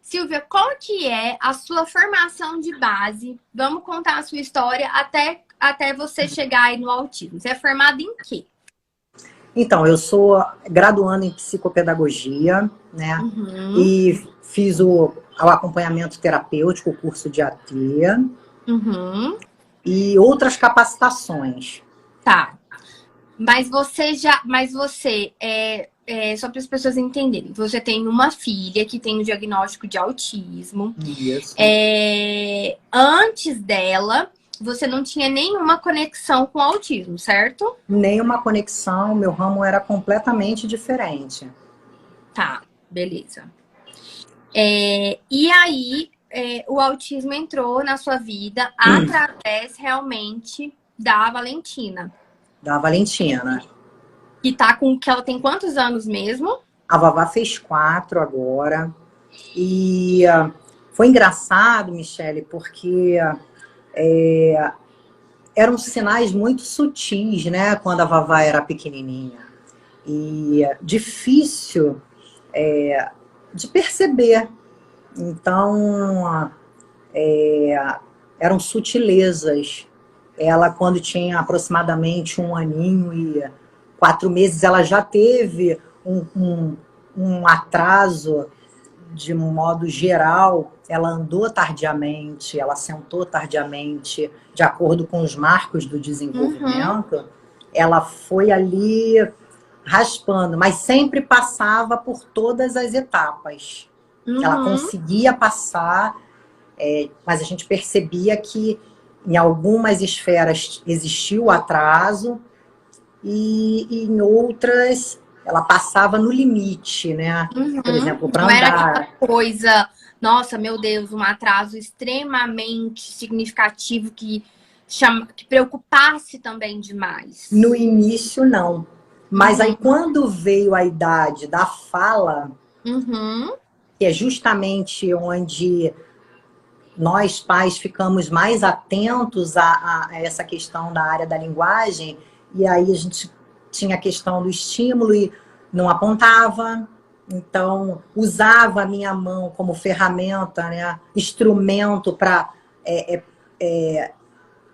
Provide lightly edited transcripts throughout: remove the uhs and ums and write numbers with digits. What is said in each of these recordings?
Silvia, qual que é a sua formação de base? Vamos contar a sua história até você chegar aí no autismo. Você é formada em quê? Então, eu sou graduando em psicopedagogia, né? Uhum, E fiz o acompanhamento terapêutico, o curso de AT uhum, e outras capacitações. tá. Mas você só para as pessoas entenderem, você tem uma filha que tem o diagnóstico de autismo. Isso. Antes dela, você não tinha nenhuma conexão com o autismo, certo? Nenhuma conexão, meu ramo era completamente diferente. Tá, beleza. E aí, o autismo entrou na sua vida através realmente da Valentina. Da Valentina. Que ela tem quantos anos mesmo? A Vavá fez 4 agora. E foi engraçado, Michele, porque eram sinais muito sutis, né? Quando a Vavá era pequenininha. E difícil de perceber. Então, eram sutilezas. Ela, quando tinha aproximadamente 1 aninho e 4 meses, ela já teve um atraso de um modo geral. Ela andou tardiamente, ela sentou tardiamente, de acordo com os marcos do Uhum, desenvolvimento. Ela foi ali raspando, mas sempre passava por todas as etapas. Ela uhum, conseguia passar, mas a gente percebia que em algumas esferas existiu o atraso e em outras ela passava no limite, né? Por uhum. exemplo, para Não era aquela andar. coisa, nossa, meu Deus, um atraso extremamente significativo que preocupasse também No demais. início, não. Mas aí, Uhum, quando veio a idade da fala, uhum, que é justamente onde nós pais ficamos mais atentos a essa questão da área da linguagem, e aí a gente tinha a questão do estímulo e não apontava, então usava a minha mão como ferramenta, né, instrumento para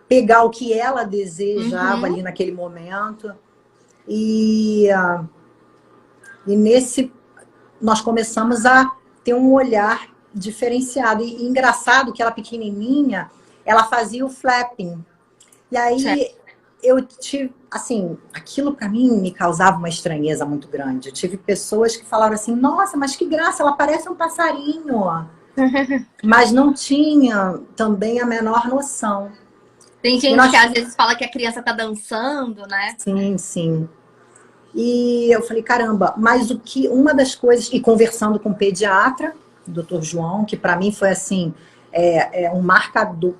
pegar o que ela desejava uhum. ali naquele momento. E, e nesse nós começamos a ter um olhar diferenciado. E engraçado que ela pequenininha, ela fazia o flapping. E Certo. aí eu tive, assim, aquilo para mim me causava uma estranheza muito grande. Eu tive pessoas que falaram assim: nossa, mas que graça, ela parece um passarinho. Mas não tinha também a menor noção. Tem E gente que nós, às vezes fala que a criança tá dançando, né? sim, sim. E eu falei, caramba, mas uma das coisas, e conversando com o pediatra, o doutor João, que para mim foi assim, um marcador,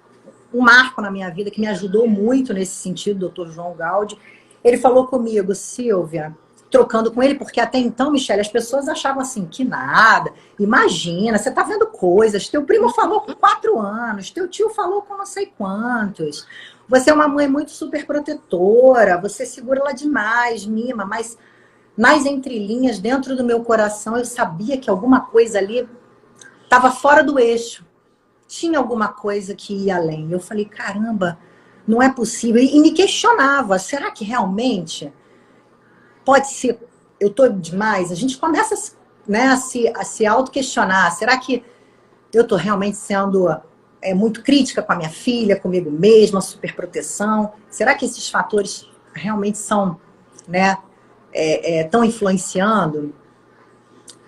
um marco na minha vida, que me ajudou muito nesse sentido, doutor João Gaudi, ele falou comigo: Silvia, trocando com ele, porque até então, Michele, as pessoas achavam assim, que nada, imagina, você tá vendo coisas, teu primo falou com 4 anos, teu tio falou com não sei quantos, você é uma mãe muito super protetora, você segura ela demais, mima, mas nas entrelinhas, dentro do meu coração, eu sabia que alguma coisa ali estava fora do eixo. Tinha alguma coisa que ia além. Eu falei, caramba, não é possível. E me questionava, será que realmente pode ser, eu estou demais? A gente começa, né, a se auto-questionar. Será que eu estou realmente sendo muito crítica com a minha filha, comigo mesma, superproteção? Será que esses fatores realmente são, né, estão influenciando?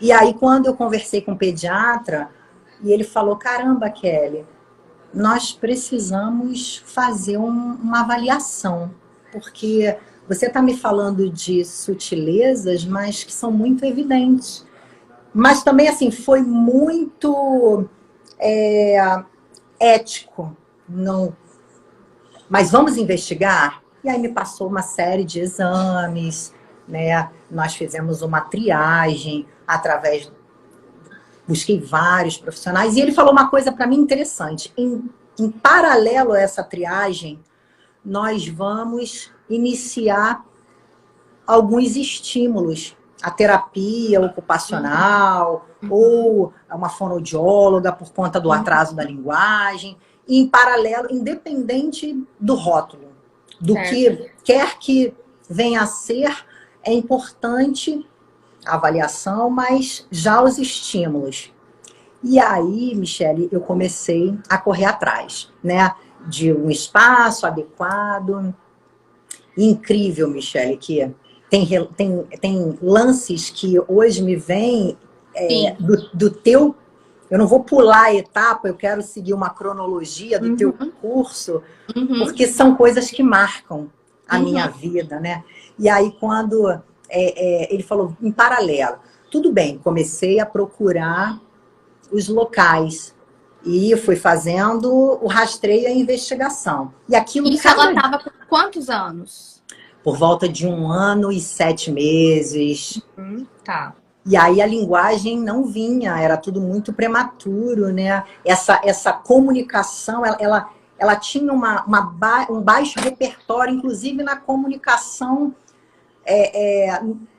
E aí, quando eu conversei com o pediatra, e ele falou, caramba, Kelly, nós precisamos fazer uma avaliação, porque você está me falando de sutilezas, mas que são muito evidentes. Mas também, assim, foi muito é, ético. Não, mas vamos investigar? E aí me passou uma série de exames, né? Nós fizemos uma triagem através, busquei vários profissionais, e ele falou uma coisa para mim interessante. Em paralelo a essa triagem, nós vamos iniciar alguns estímulos. a terapia ocupacional, ou uma fonoaudióloga por conta do atraso da linguagem, e em paralelo, independente do rótulo, do que quer que venha a ser, é importante a avaliação, mas já os estímulos. E aí, Michele, eu comecei a correr atrás, né, de um espaço adequado. Incrível, Michele, que tem lances que hoje me vêm do teu... Eu não vou pular a etapa, eu quero seguir uma cronologia do teu curso, porque são coisas que marcam a minha vida, né? E aí, quando ele falou, em paralelo, tudo bem, comecei a procurar os locais e fui fazendo o rastreio e a investigação. E aquilo... Isso ela estava com quantos anos? Por volta de 1 ano e 7 meses. Tá. E aí a linguagem não vinha, era tudo muito prematuro, né? Essa comunicação, ela tinha um baixo repertório, inclusive na comunicação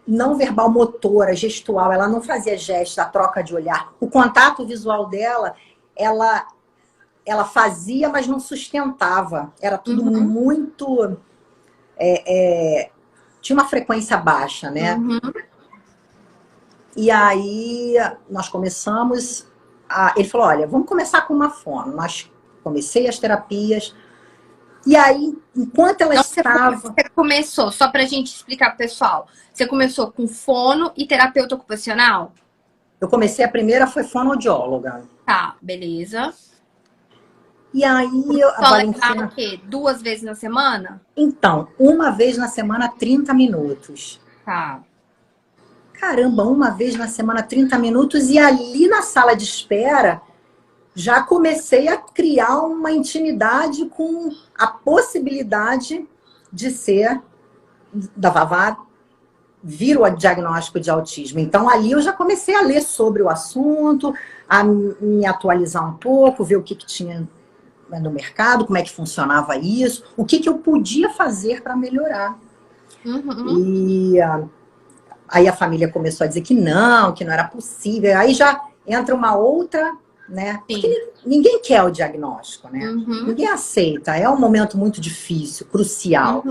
não verbal motora, gestual. Ela não fazia gestos, a troca de olhar. O contato visual dela, ela fazia, mas não sustentava. Era tudo muito... tinha uma frequência baixa, né? E aí nós começamos ele falou, olha, vamos começar com uma fono. Comecei as terapias. E aí, enquanto ela estava... Você começou, só pra gente explicar pro pessoal, você começou com fono e terapeuta ocupacional? Eu comecei, a primeira foi fonoaudióloga. Tá, beleza. E aí... Só levar o quê? 2 vezes na semana? Então, 1 vez na semana, 30 minutos. Tá. Caramba, 1 vez na semana, 30 minutos. E ali na sala de espera, já comecei a criar uma intimidade com a possibilidade de ser, da Vavá, vir o diagnóstico de autismo. Então, ali eu já comecei a ler sobre o assunto, a me atualizar um pouco, ver o que tinha no mercado, como é que funcionava isso, o que eu podia fazer para melhorar. E aí a família começou a dizer que não era possível. Aí já entra uma outra, né? Porque ninguém quer o diagnóstico, né? Ninguém aceita. É um momento muito difícil, crucial.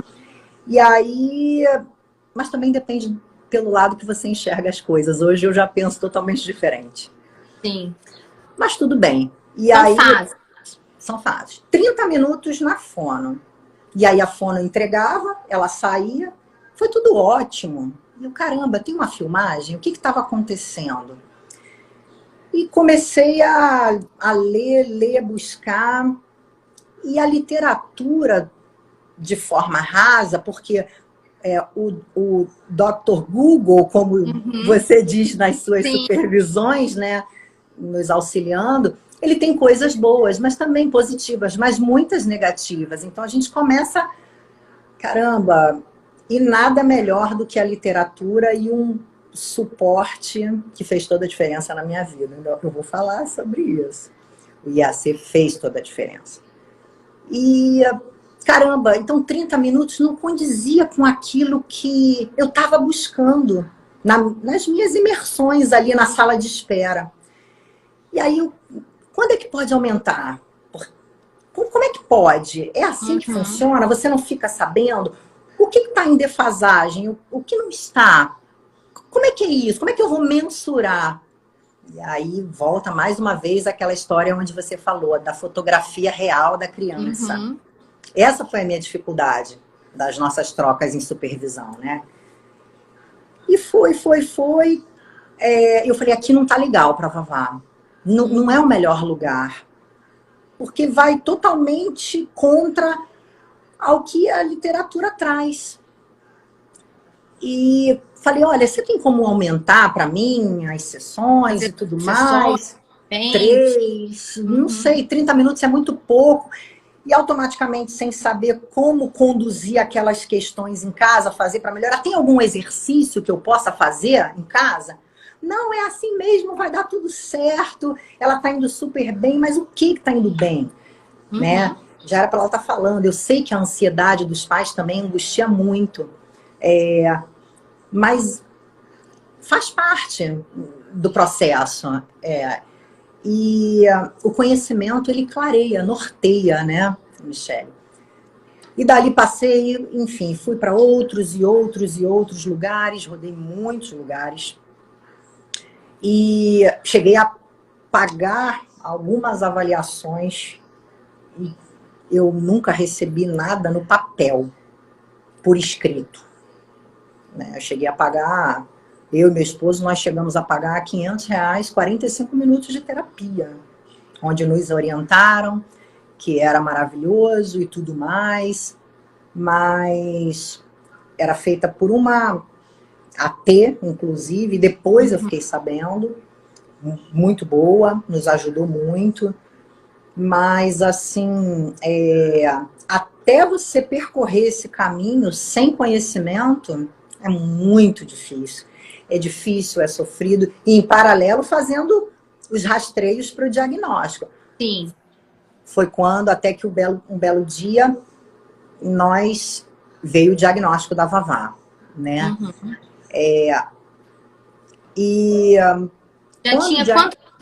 E aí... Mas também depende pelo lado que você enxerga as coisas. Hoje eu já penso totalmente diferente. Sim. Mas tudo bem. E São aí... fases. São fases. 30 minutos na fono. E aí a fono entregava, ela saía. Foi tudo ótimo. E eu, caramba, tem uma filmagem? O que estava acontecendo? E comecei a ler, buscar. E a literatura, de forma rasa, porque o Dr. Google, como você diz nas suas supervisões, né, nos auxiliando, ele tem coisas boas, mas também positivas, mas muitas negativas. Então a gente começa, caramba, e nada melhor do que a literatura e um suporte que fez toda a diferença na minha vida. Eu vou falar sobre isso. O IAC fez toda a diferença. E, caramba, então 30 minutos não condizia com aquilo que eu estava buscando nas minhas imersões ali na sala de espera. E aí, quando é que pode aumentar? Como é que pode? É assim que funciona? Você não fica sabendo? O que está em defasagem? O que não está? Como é que é isso? Como é que eu vou mensurar? E aí volta mais uma vez aquela história onde você falou da fotografia real da criança. Essa foi a minha dificuldade das nossas trocas em supervisão, né? E foi. Eu falei, aqui não tá legal para Vavá. Não é o melhor lugar. Porque vai totalmente contra ao que a literatura traz. E falei, olha, você tem como aumentar para mim as sessões e tudo mais? 3, não sei, 30 minutos é muito pouco. E automaticamente, sem saber como conduzir aquelas questões em casa, fazer para melhorar. Tem algum exercício que eu possa fazer em casa? Não, é assim mesmo, vai dar tudo certo. Ela está indo super bem, mas o que está indo bem? Né? Já era para ela estar falando. Eu sei que a ansiedade dos pais também angustia muito. Mas faz parte do processo. E o conhecimento, ele clareia, norteia, né, Michele? E dali passei, enfim, fui para outros e outros e outros lugares, rodei muitos lugares. E cheguei a pagar algumas avaliações e eu nunca recebi nada no papel, por escrito. Né? Eu cheguei a pagar, eu e meu esposo, nós chegamos a pagar R$ 500, 45 minutos de terapia, onde nos orientaram, que era maravilhoso e tudo mais, mas era feita por uma AT, inclusive, depois eu fiquei sabendo, muito boa, nos ajudou muito, mas assim, até você percorrer esse caminho sem conhecimento, é muito difícil. É difícil, é sofrido, e em paralelo fazendo os rastreios para o diagnóstico. Sim. Foi quando, até que um belo dia, veio o diagnóstico da Vavá, né? Uhum. Já tinha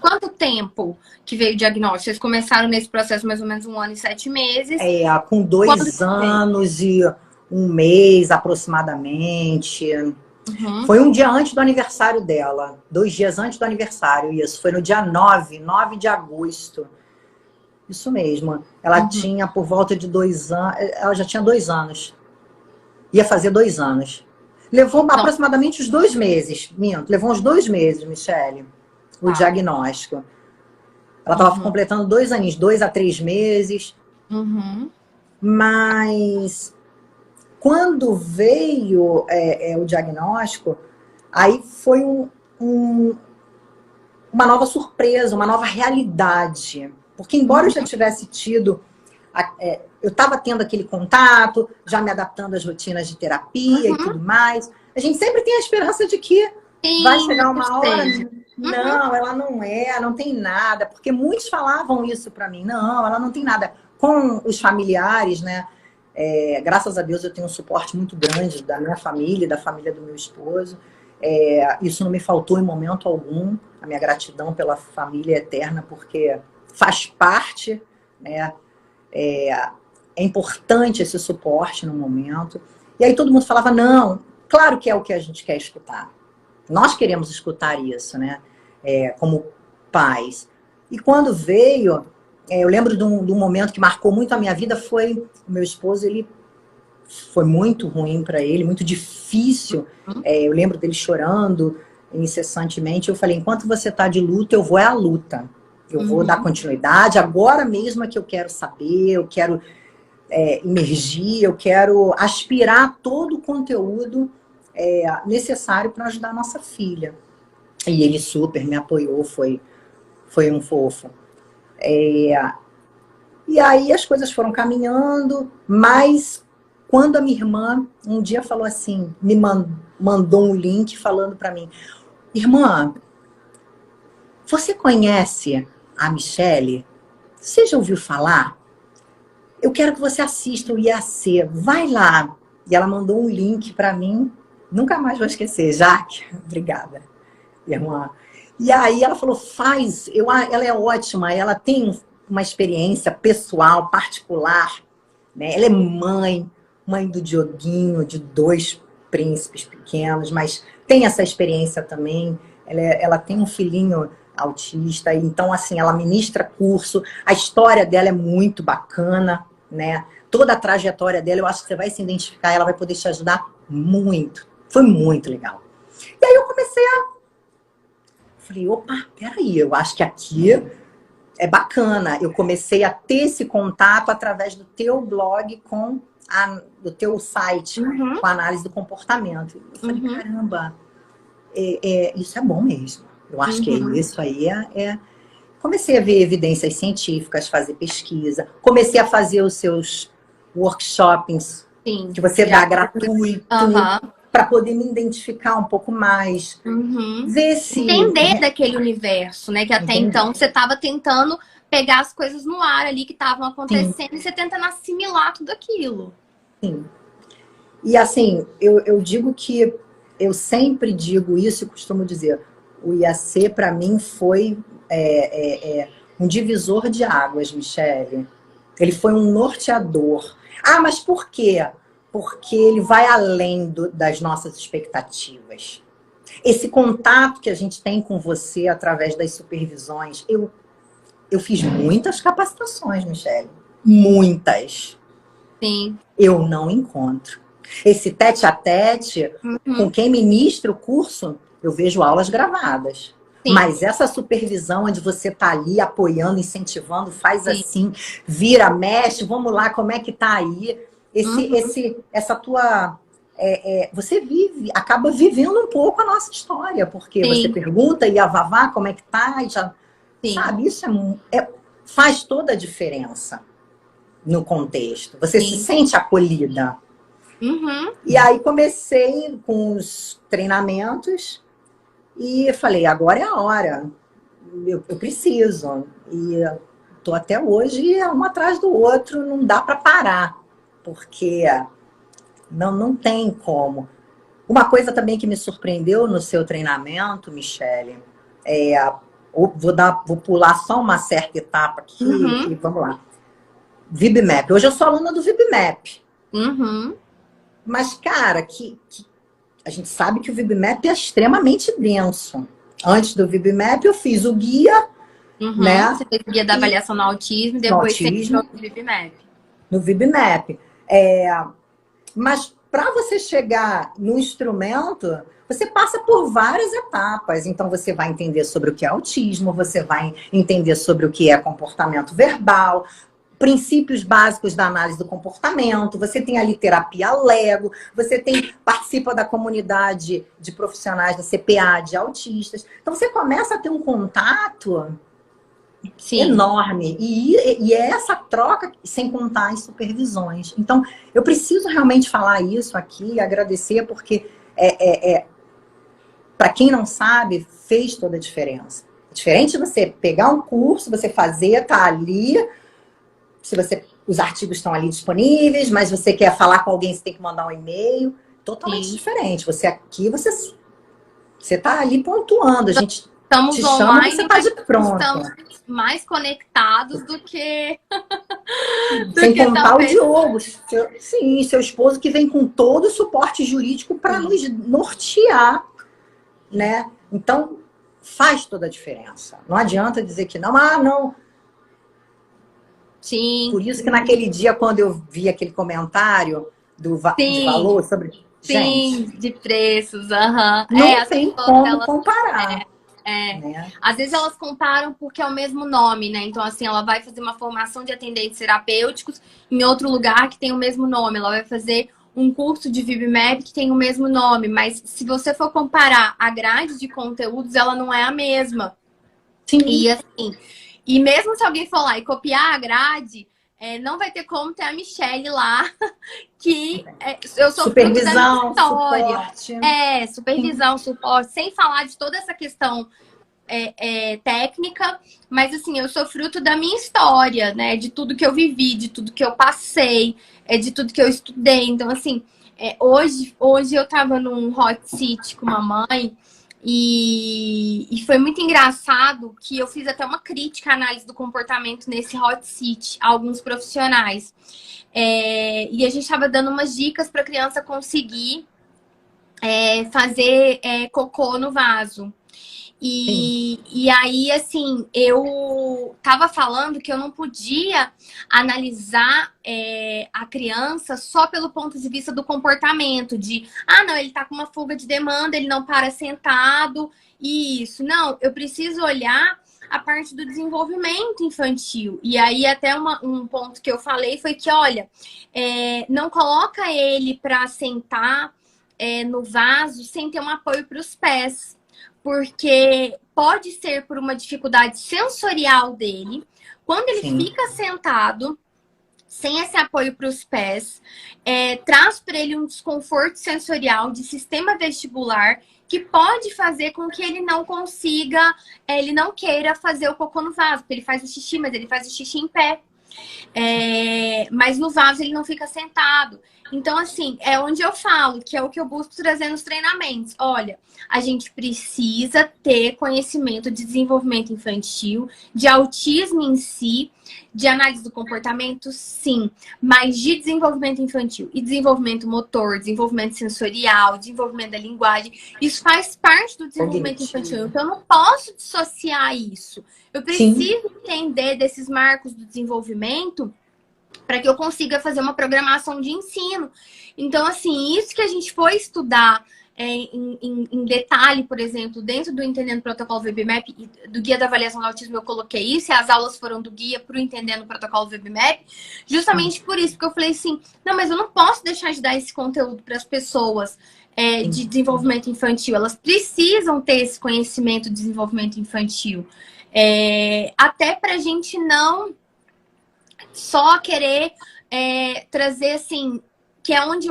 quanto tempo que veio o diagnóstico? Vocês começaram nesse processo mais ou menos 1 ano e 7 meses? Com 2 anos e 1 mês aproximadamente. Uhum. Foi um dia antes do aniversário dela. 2 dias antes do aniversário, isso. Foi no dia 9 de agosto. Isso mesmo. Ela tinha por volta de 2 anos. Ela já tinha 2 anos. Ia fazer 2 anos. Levou aproximadamente uns 2 meses. Minto, levou uns 2 meses, Michele, o diagnóstico. Ela estava completando 2 aninhos, 2 a 3 meses. Mas quando veio o diagnóstico, aí foi uma nova surpresa, uma nova realidade. Porque embora eu já tivesse tido, eu estava tendo aquele contato, já me adaptando às rotinas de terapia e tudo mais, a gente sempre tem a esperança de que vai chegar uma hora... Não, ela não tem nada. Porque muitos falavam isso para mim. Não, ela não tem nada. Com os familiares, né? Graças a Deus eu tenho um suporte muito grande da minha família, da família do meu esposo. Isso não me faltou em momento algum. A minha gratidão pela família é eterna, porque faz parte, né? É importante esse suporte no momento. E aí todo mundo falava, não, claro que é o que a gente quer escutar. Nós queremos escutar isso, né? Como pais. E quando veio, eu lembro de um momento que marcou muito a minha vida, foi o meu esposo, ele foi muito ruim para ele, muito difícil. Eu lembro dele chorando incessantemente. Eu falei, enquanto você está de luta, eu vou à luta. Eu vou dar continuidade. Agora mesmo é que eu quero saber, eu quero imergir, eu quero aspirar todo o conteúdo necessário para ajudar a nossa filha. E ele super me apoiou, foi um fofo. E aí as coisas foram caminhando, mas quando a minha irmã um dia falou assim, me mandou um link falando para mim, irmã, você conhece a Michele? Você já ouviu falar? Eu quero que você assista o IAC, vai lá. E ela mandou um link para mim, nunca mais vou esquecer, Jaque, obrigada, irmã. E aí ela falou, ela é ótima, ela tem uma experiência pessoal, particular, né? Ela é mãe do Dioguinho, de 2 príncipes pequenos, mas tem essa experiência também. Ela tem um filhinho autista, então assim, ela ministra curso, a história dela é muito bacana, né? Toda a trajetória dela, eu acho que você vai se identificar, ela vai poder te ajudar muito. Foi muito legal. E aí eu falei, opa, peraí, eu acho que aqui é bacana. Eu comecei a ter esse contato através do teu blog do teu site, com a análise do comportamento. Eu falei, caramba, isso é bom mesmo. Eu acho que isso aí Comecei a ver evidências científicas, fazer pesquisa. Comecei a fazer os seus workshops, que você dá gratuito, para poder me identificar um pouco mais. Ver se... Entender daquele universo, né? Que até então você estava tentando pegar as coisas no ar ali que estavam acontecendo e você tentando assimilar tudo aquilo. Sim. E assim, eu digo que eu sempre digo isso e costumo dizer, o IAC para mim foi um divisor de águas, Michele. Ele foi um norteador. Ah, mas por quê? Porque ele vai além das nossas expectativas. Esse contato que a gente tem com você através das supervisões, eu fiz muitas capacitações, Michele. Muitas. Sim. Eu não encontro. Esse tete-a-tete, com quem ministra o curso, eu vejo aulas gravadas. Sim. Mas essa supervisão onde você tá ali apoiando, incentivando, faz assim, vira, mexe, vamos lá, como é que tá aí? Essa tua... você acaba vivendo um pouco a nossa história, porque você pergunta e a Vavá, como é que tá? E já, sabe, isso faz toda a diferença no contexto. Você se sente acolhida. E aí comecei com os treinamentos e falei, agora é a hora. Eu preciso. E tô até hoje um atrás do outro, não dá para parar, porque não tem como. Uma coisa também que me surpreendeu no seu treinamento, Michele, vou pular só uma certa etapa aqui e vamos lá. VibMap. Hoje eu sou aluna do VibMap. Mas, cara, a gente sabe que o VibMap é extremamente denso. Antes do VibMap, eu fiz o guia, né? Você fez o guia da avaliação no autismo e depois você entrou no VibMap. No VibMap. Mas para você chegar no instrumento, você passa por várias etapas. Então, você vai entender sobre o que é autismo, você vai entender sobre o que é comportamento verbal, princípios básicos da análise do comportamento, você tem ali terapia Lego, você participa da comunidade de profissionais da CPA, de autistas. Então, você começa a ter um contato enorme. E é essa troca, sem contar as supervisões. Então, eu preciso realmente falar isso aqui, agradecer, porque, para quem não sabe, fez toda a diferença. É diferente você pegar um curso, você fazer, tá ali... os artigos estão ali disponíveis, mas você quer falar com alguém, você tem que mandar um e-mail. Totalmente diferente. Você aqui, você tá ali pontuando. A gente estamos te online, chama, você tá de pronto. Estamos mais conectados do que... Sem contar o Diogo. Seu esposo que vem com todo o suporte jurídico para nos nortear, né? Então, faz toda a diferença. Não adianta dizer que não, não... Sim. Por isso que naquele dia, quando eu vi aquele comentário de valor sobre... Sim, gente, de preços, não tem como comparar. Né? Às vezes elas comparam porque é o mesmo nome, né? Então, assim, ela vai fazer uma formação de atendentes terapêuticos em outro lugar que tem o mesmo nome. Ela vai fazer um curso de VibMap que tem o mesmo nome. Mas se você for comparar a grade de conteúdos, ela não é a mesma. Sim. E assim... E mesmo se alguém for lá e copiar a grade, não vai ter como ter a Michele lá, que eu sou supervisão, fruto da minha história. Suporte. Supervisão, suporte, sem falar de toda essa questão técnica, mas assim, eu sou fruto da minha história, né? De tudo que eu vivi, de tudo que eu passei, de tudo que eu estudei. Então, assim, hoje eu tava num hot seat com uma mãe. E foi muito engraçado que eu fiz até uma crítica à análise do comportamento nesse hot seat a alguns profissionais. E a gente estava dando umas dicas para a criança conseguir fazer cocô no vaso. E aí, assim, eu tava falando que eu não podia analisar a criança só pelo ponto de vista do comportamento, não, ele tá com uma fuga de demanda, ele não para sentado, e isso. Não, eu preciso olhar a parte do desenvolvimento infantil. E aí, até um ponto que eu falei foi que, olha, não coloca ele para sentar no vaso sem ter um apoio para os pés. Porque pode ser por uma dificuldade sensorial dele. Quando ele fica sentado, sem esse apoio para os pés, traz para ele um desconforto sensorial de sistema vestibular que pode fazer com que ele não consiga, ele não queira fazer o cocô no vaso, porque ele faz o xixi, mas ele faz o xixi em pé. Mas no vaso ele não fica sentado. Então, assim, é onde eu falo, que é o que eu busco trazer nos treinamentos. Olha, a gente precisa ter conhecimento de desenvolvimento infantil, de autismo em si, de análise do comportamento, sim, mas de desenvolvimento infantil e desenvolvimento motor, desenvolvimento sensorial, desenvolvimento da linguagem, isso faz parte do desenvolvimento infantil. Então, eu não posso dissociar isso. Eu preciso entender desses marcos do desenvolvimento para que eu consiga fazer uma programação de ensino. Então, assim, isso que a gente foi estudar em detalhe, por exemplo, dentro do Entendendo o Protocolo VB-MAP e do Guia da Avaliação do Autismo, eu coloquei isso, e as aulas foram do guia para o Entendendo o Protocolo VB-MAP, justamente por isso, porque eu falei assim, não, mas eu não posso deixar de dar esse conteúdo para as pessoas de desenvolvimento infantil, elas precisam ter esse conhecimento de desenvolvimento infantil, até para a gente não só querer trazer assim, que é onde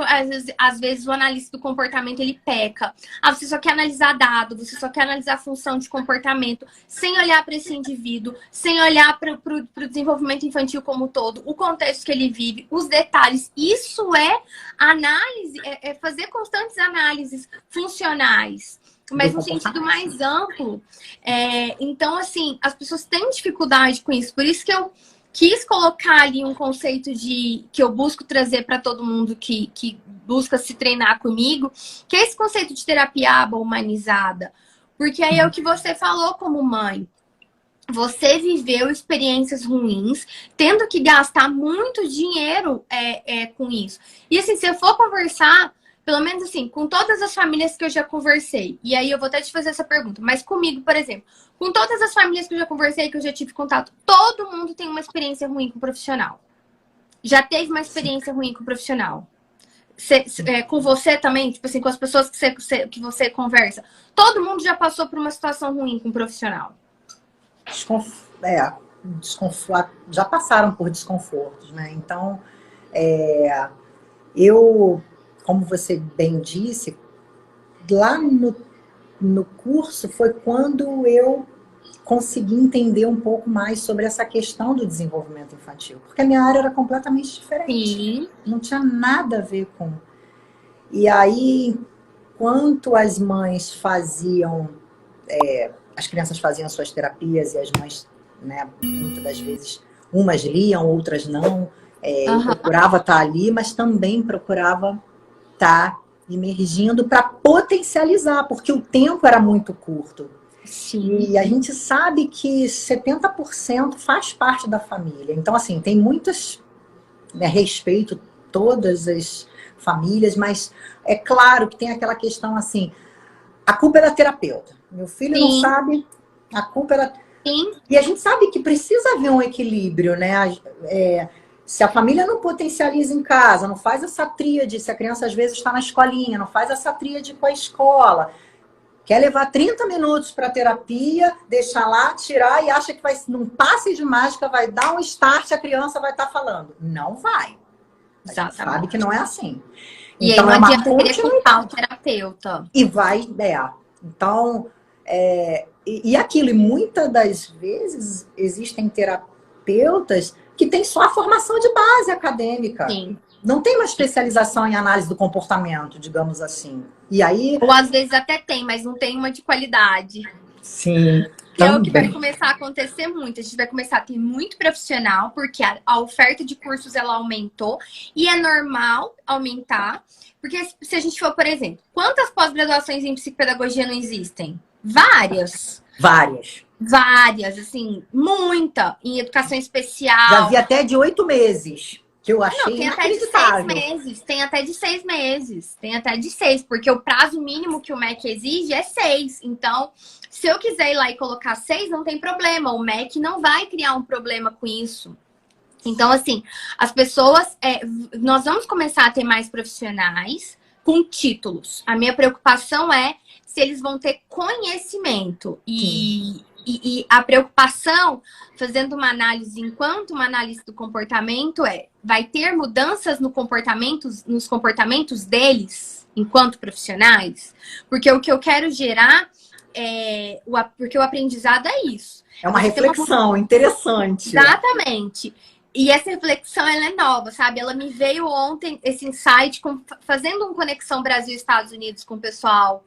às vezes o analista do comportamento ele peca. Você só quer analisar dado, você só quer analisar a função de comportamento, sem olhar para esse indivíduo, sem olhar para o desenvolvimento infantil como um todo, o contexto que ele vive, os detalhes. Isso é análise, é fazer constantes análises funcionais, mas no sentido mais amplo. Então, assim, as pessoas têm dificuldade com isso, por isso que eu quis colocar ali um conceito que eu busco trazer para todo mundo que busca se treinar comigo, que é esse conceito de terapia aba humanizada. Porque aí é o que você falou como mãe. Você viveu experiências ruins, tendo que gastar muito dinheiro com isso. E assim, se eu for conversar, pelo menos assim, com todas as famílias que eu já conversei, e aí eu vou até te fazer essa pergunta, mas comigo, por exemplo, com todas as famílias que eu já conversei, que eu já tive contato, todo mundo tem uma experiência ruim com o profissional. Já teve uma experiência ruim com o profissional. Com você também, tipo assim, com as pessoas que você conversa, todo mundo já passou por uma situação ruim com o profissional. Já passaram por desconfortos, né? Então, eu, como você bem disse, lá no curso foi quando eu consegui entender um pouco mais sobre essa questão do desenvolvimento infantil. Porque a minha área era completamente diferente. Sim. Não tinha nada a ver com... E aí, enquanto as mães faziam... as crianças faziam suas terapias e as mães, né, muitas das vezes, umas liam, outras não. Eu procurava estar ali, mas também procurava estar emergindo para potencializar, porque o tempo era muito curto. Sim. E a gente sabe que 70% faz parte da família. Então, assim, tem muitas... respeito todas as famílias, mas é claro que tem aquela questão assim, a culpa é da terapeuta. Meu filho não sabe, a culpa é da... Sim. E a gente sabe que precisa haver um equilíbrio, né? Se a família não potencializa em casa, não faz essa tríade, se a criança às vezes está na escolinha, não faz essa tríade com a escola, quer levar 30 minutos para terapia, deixar lá, tirar e acha que vai, num passe de mágica vai dar um start e a criança vai estar falando. Não vai. A gente sabe que não é assim. E então, aí não adianta querer culpar o terapeuta. E vai, Então, e aquilo, e muitas das vezes existem terapeutas que têm só a formação de base acadêmica. Sim. Não tem uma especialização em análise do comportamento, digamos assim. E aí... Ou às vezes até tem, mas não tem uma de qualidade. Sim. E é o que vai começar a acontecer muito. A gente vai começar a ter muito profissional, porque a oferta de cursos ela aumentou. E é normal aumentar. Porque se a gente for, por exemplo, quantas pós-graduações em psicopedagogia não existem? Várias. Várias, assim, muita. Em educação especial. Já vi até de 8 meses. Que eu achei não, tem até de 6 meses. Tem até de 6 meses. Tem até de 6. Porque o prazo mínimo que o MEC exige é 6. Então, se eu quiser ir lá e colocar 6, não tem problema. O MEC não vai criar um problema com isso. Então, assim, as pessoas... nós vamos começar a ter mais profissionais com títulos. A minha preocupação é se eles vão ter conhecimento. E a preocupação, fazendo uma análise enquanto uma análise do comportamento, vai ter mudanças nos comportamentos deles, enquanto profissionais? Porque o que eu quero gerar porque o aprendizado é isso. É uma reflexão interessante. Exatamente. E essa reflexão, ela é nova, sabe? Ela me veio ontem, esse insight, fazendo uma conexão Brasil e Estados Unidos com o pessoal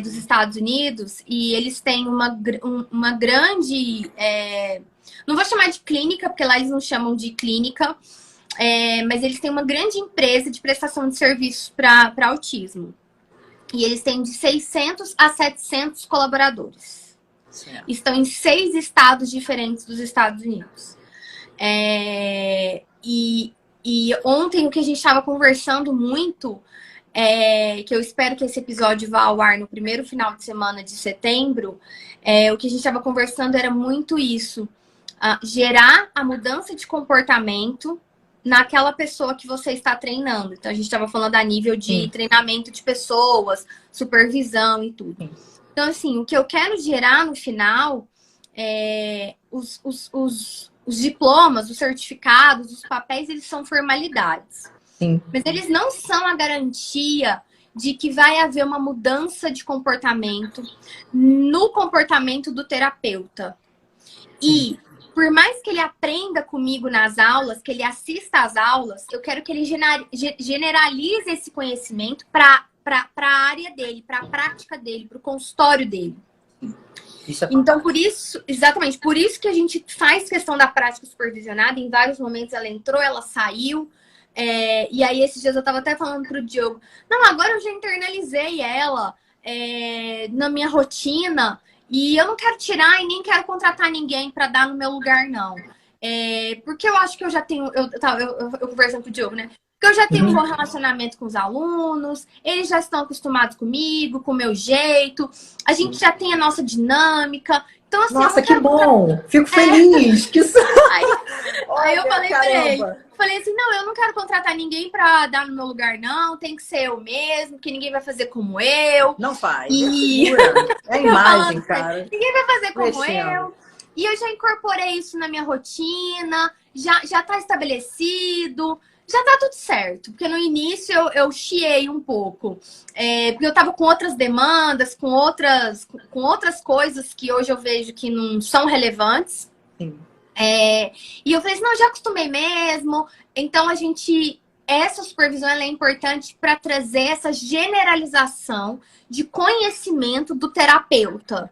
dos Estados Unidos. E eles têm uma grande... não vou chamar de clínica, porque lá eles não chamam de clínica. Mas eles têm uma grande empresa de prestação de serviços para autismo. E eles têm de 600 a 700 colaboradores. Certo. Estão em 6 estados diferentes dos Estados Unidos. E ontem o que a gente estava conversando muito, que eu espero que esse episódio vá ao ar no primeiro final de semana de setembro, o que a gente estava conversando era muito isso. Gerar a mudança de comportamento naquela pessoa que você está treinando. Então, a gente estava falando a nível de treinamento de pessoas, supervisão e tudo. Então, assim, o que eu quero gerar no final os diplomas, os certificados, os papéis, eles são formalidades. Sim. Mas eles não são a garantia de que vai haver uma mudança de comportamento no comportamento do terapeuta. E por mais que ele aprenda comigo nas aulas, que ele assista às aulas, eu quero que ele generalize esse conhecimento para a área dele, para a prática dele, para o consultório dele. Então, por isso, exatamente, por isso que a gente faz questão da prática supervisionada. Em vários momentos ela entrou, ela saiu. E aí, esses dias eu estava até falando pro Diogo, não, agora eu já internalizei ela na minha rotina. E eu não quero tirar e nem quero contratar ninguém para dar no meu lugar, não. Porque eu acho que eu já tenho... Eu conversando com o Diogo, né? Porque eu já tenho um bom relacionamento com os alunos, eles já estão acostumados comigo, com o meu jeito, a gente já tem a nossa dinâmica. Então, assim, nossa, que bom! Fico feliz! Que... Aí eu falei pra ele, falei assim, não, eu não quero contratar ninguém pra dar no meu lugar, não. Tem que ser eu mesmo, que ninguém vai fazer como eu. Não faz, é imagem, cara. Ninguém vai fazer como eu. E eu já incorporei isso na minha rotina, já tá estabelecido, já tá tudo certo. Porque no início eu chiei um pouco. Porque eu tava com outras demandas, com outras coisas que hoje eu vejo que não são relevantes. Sim. E eu falei assim, não, já acostumei mesmo. Então, essa supervisão ela é importante para trazer essa generalização de conhecimento do terapeuta.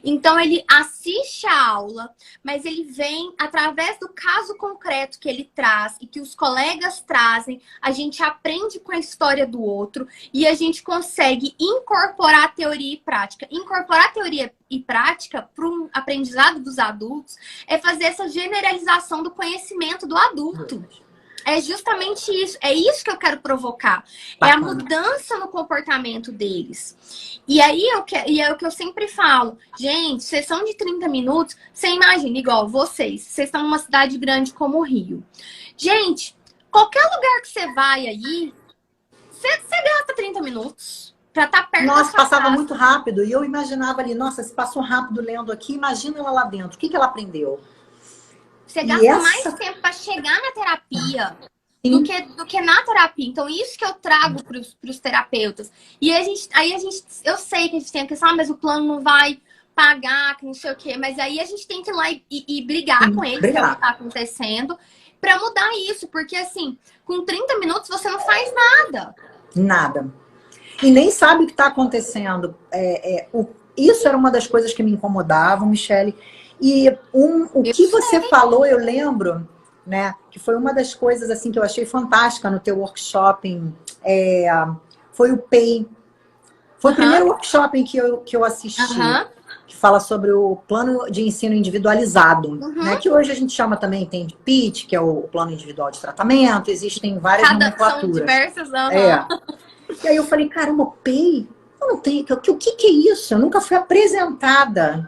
Então, ele assiste a aula, mas ele vem através do caso concreto que ele traz e que os colegas trazem. A gente aprende com a história do outro e a gente consegue incorporar teoria e prática. Incorporar teoria e prática para um aprendizado dos adultos é fazer essa generalização do conhecimento do adulto. É justamente isso. É isso que eu quero provocar. Bacana. É a mudança no comportamento deles. E aí é o que eu sempre falo. Gente, sessão de 30 minutos, você imagina, igual vocês estão numa cidade grande como o Rio. Gente, qualquer lugar que você vai aí, você gasta 30 minutos pra estar perto da sua passava casa. muito rápido. E eu imaginava ali, nossa, se passou rápido lendo aqui, imagina ela lá dentro. O que ela aprendeu? Você gasta mais tempo para chegar na terapia do que na terapia. Então, isso que eu trago para os terapeutas. E eu sei que a gente tem a questão, mas o plano não vai pagar, que não sei o quê. Mas aí a gente tem que ir lá e brigar com eles, que é o que está acontecendo, para mudar isso. Porque, assim, com 30 minutos você não faz nada. Nada. E nem sabe o que está acontecendo. Isso era uma das coisas que me incomodavam, Michele. E o que você falou, eu lembro, né, que foi uma das coisas assim que eu achei fantástica no teu workshop, foi o PEI. Foi o primeiro workshop que eu assisti, que fala sobre o plano de ensino individualizado, né, que hoje a gente chama também, tem PIT, que é o plano individual de tratamento, existem várias nomenclaturas. São diversas, E aí eu falei, caramba, o PEI, eu não tenho, o que é isso? Eu nunca fui apresentada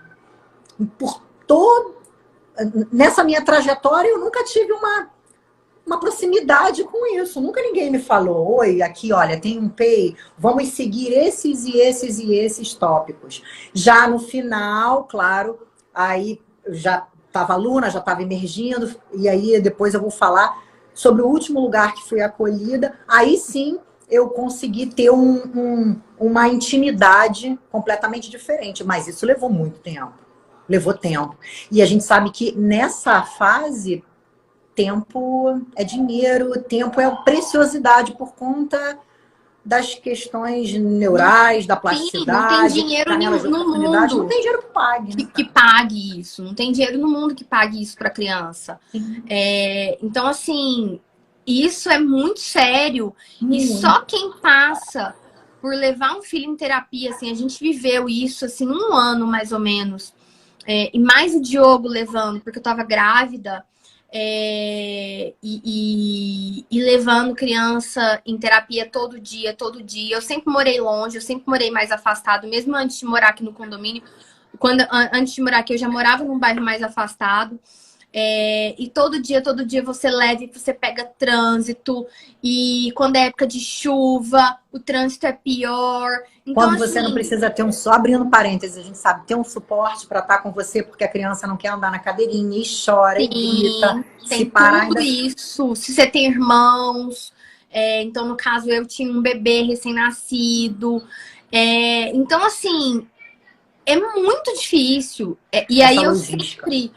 nessa minha trajetória, eu nunca tive uma proximidade com isso. Nunca ninguém me falou, oi, aqui, olha, tem um PEI, vamos seguir esses e esses e esses tópicos. Já no final, claro, aí eu já estava aluna, já estava emergindo, e aí depois eu vou falar sobre o último lugar que fui acolhida. Aí sim, eu consegui ter uma intimidade completamente diferente, mas isso levou muito tempo. Levou tempo. E a gente sabe que nessa fase tempo é dinheiro, tempo é preciosidade por conta das questões neurais, da plasticidade, não tem dinheiro janelas de no oportunidade, não mundo tem dinheiro que pague, né? que pague isso. Não tem dinheiro no mundo que pague isso para criança. Então, assim, isso é muito sério. E só quem passa por levar um filho em terapia, assim, a gente viveu isso, assim, 1 ano mais ou menos. E mais o Diogo levando, porque eu tava grávida. E levando criança em terapia todo dia, todo dia. Eu sempre morei longe, eu sempre morei mais afastado, mesmo antes de morar aqui no condomínio. Antes de morar aqui, eu já morava num bairro mais afastado. E todo dia você leva e você pega trânsito. E quando é época de chuva, o trânsito é pior. Então, quando você não precisa ter só abrindo parênteses, a gente sabe, ter um suporte para estar com você, porque a criança não quer andar na cadeirinha e chora e grita. Tem tudo isso. Se você tem irmãos. Então, no caso, eu tinha um bebê recém-nascido. Então, assim, é muito difícil. E aí eu sempre,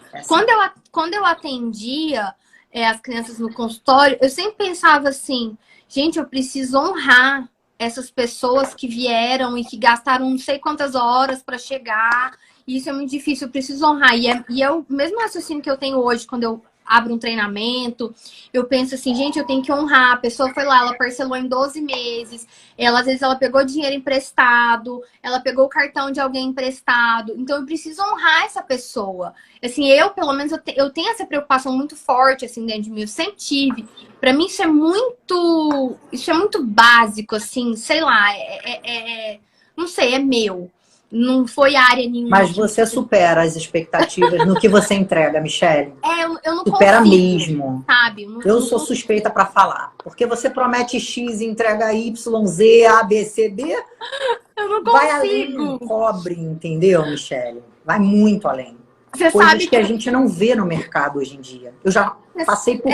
quando eu atendia as crianças no consultório, eu sempre pensava assim, gente, eu preciso honrar essas pessoas que vieram e que gastaram não sei quantas horas para chegar. E isso é muito difícil, eu preciso honrar. E é o mesmo raciocínio que eu tenho hoje quando eu abro um treinamento, eu penso assim, gente, eu tenho que honrar. A pessoa foi lá, ela parcelou em 12 meses, às vezes ela pegou dinheiro emprestado, ela pegou o cartão de alguém emprestado, então eu preciso honrar essa pessoa. Assim, pelo menos, eu tenho essa preocupação muito forte, assim, dentro de mim, eu sempre tive. Pra mim, isso é muito básico, assim, sei lá, não sei, é meu. Não foi área nenhuma. Mas você supera as expectativas no que você entrega, Michele. Eu não supera consigo, mesmo. sabe? Eu sou suspeita para falar. Porque você promete X e entrega Y, Z, A, B, C, D. Eu não consigo. Vai além, cobre, entendeu, Michele? Vai muito além. Você coisas sabe que a gente não vê no mercado hoje em dia. Eu já passei por...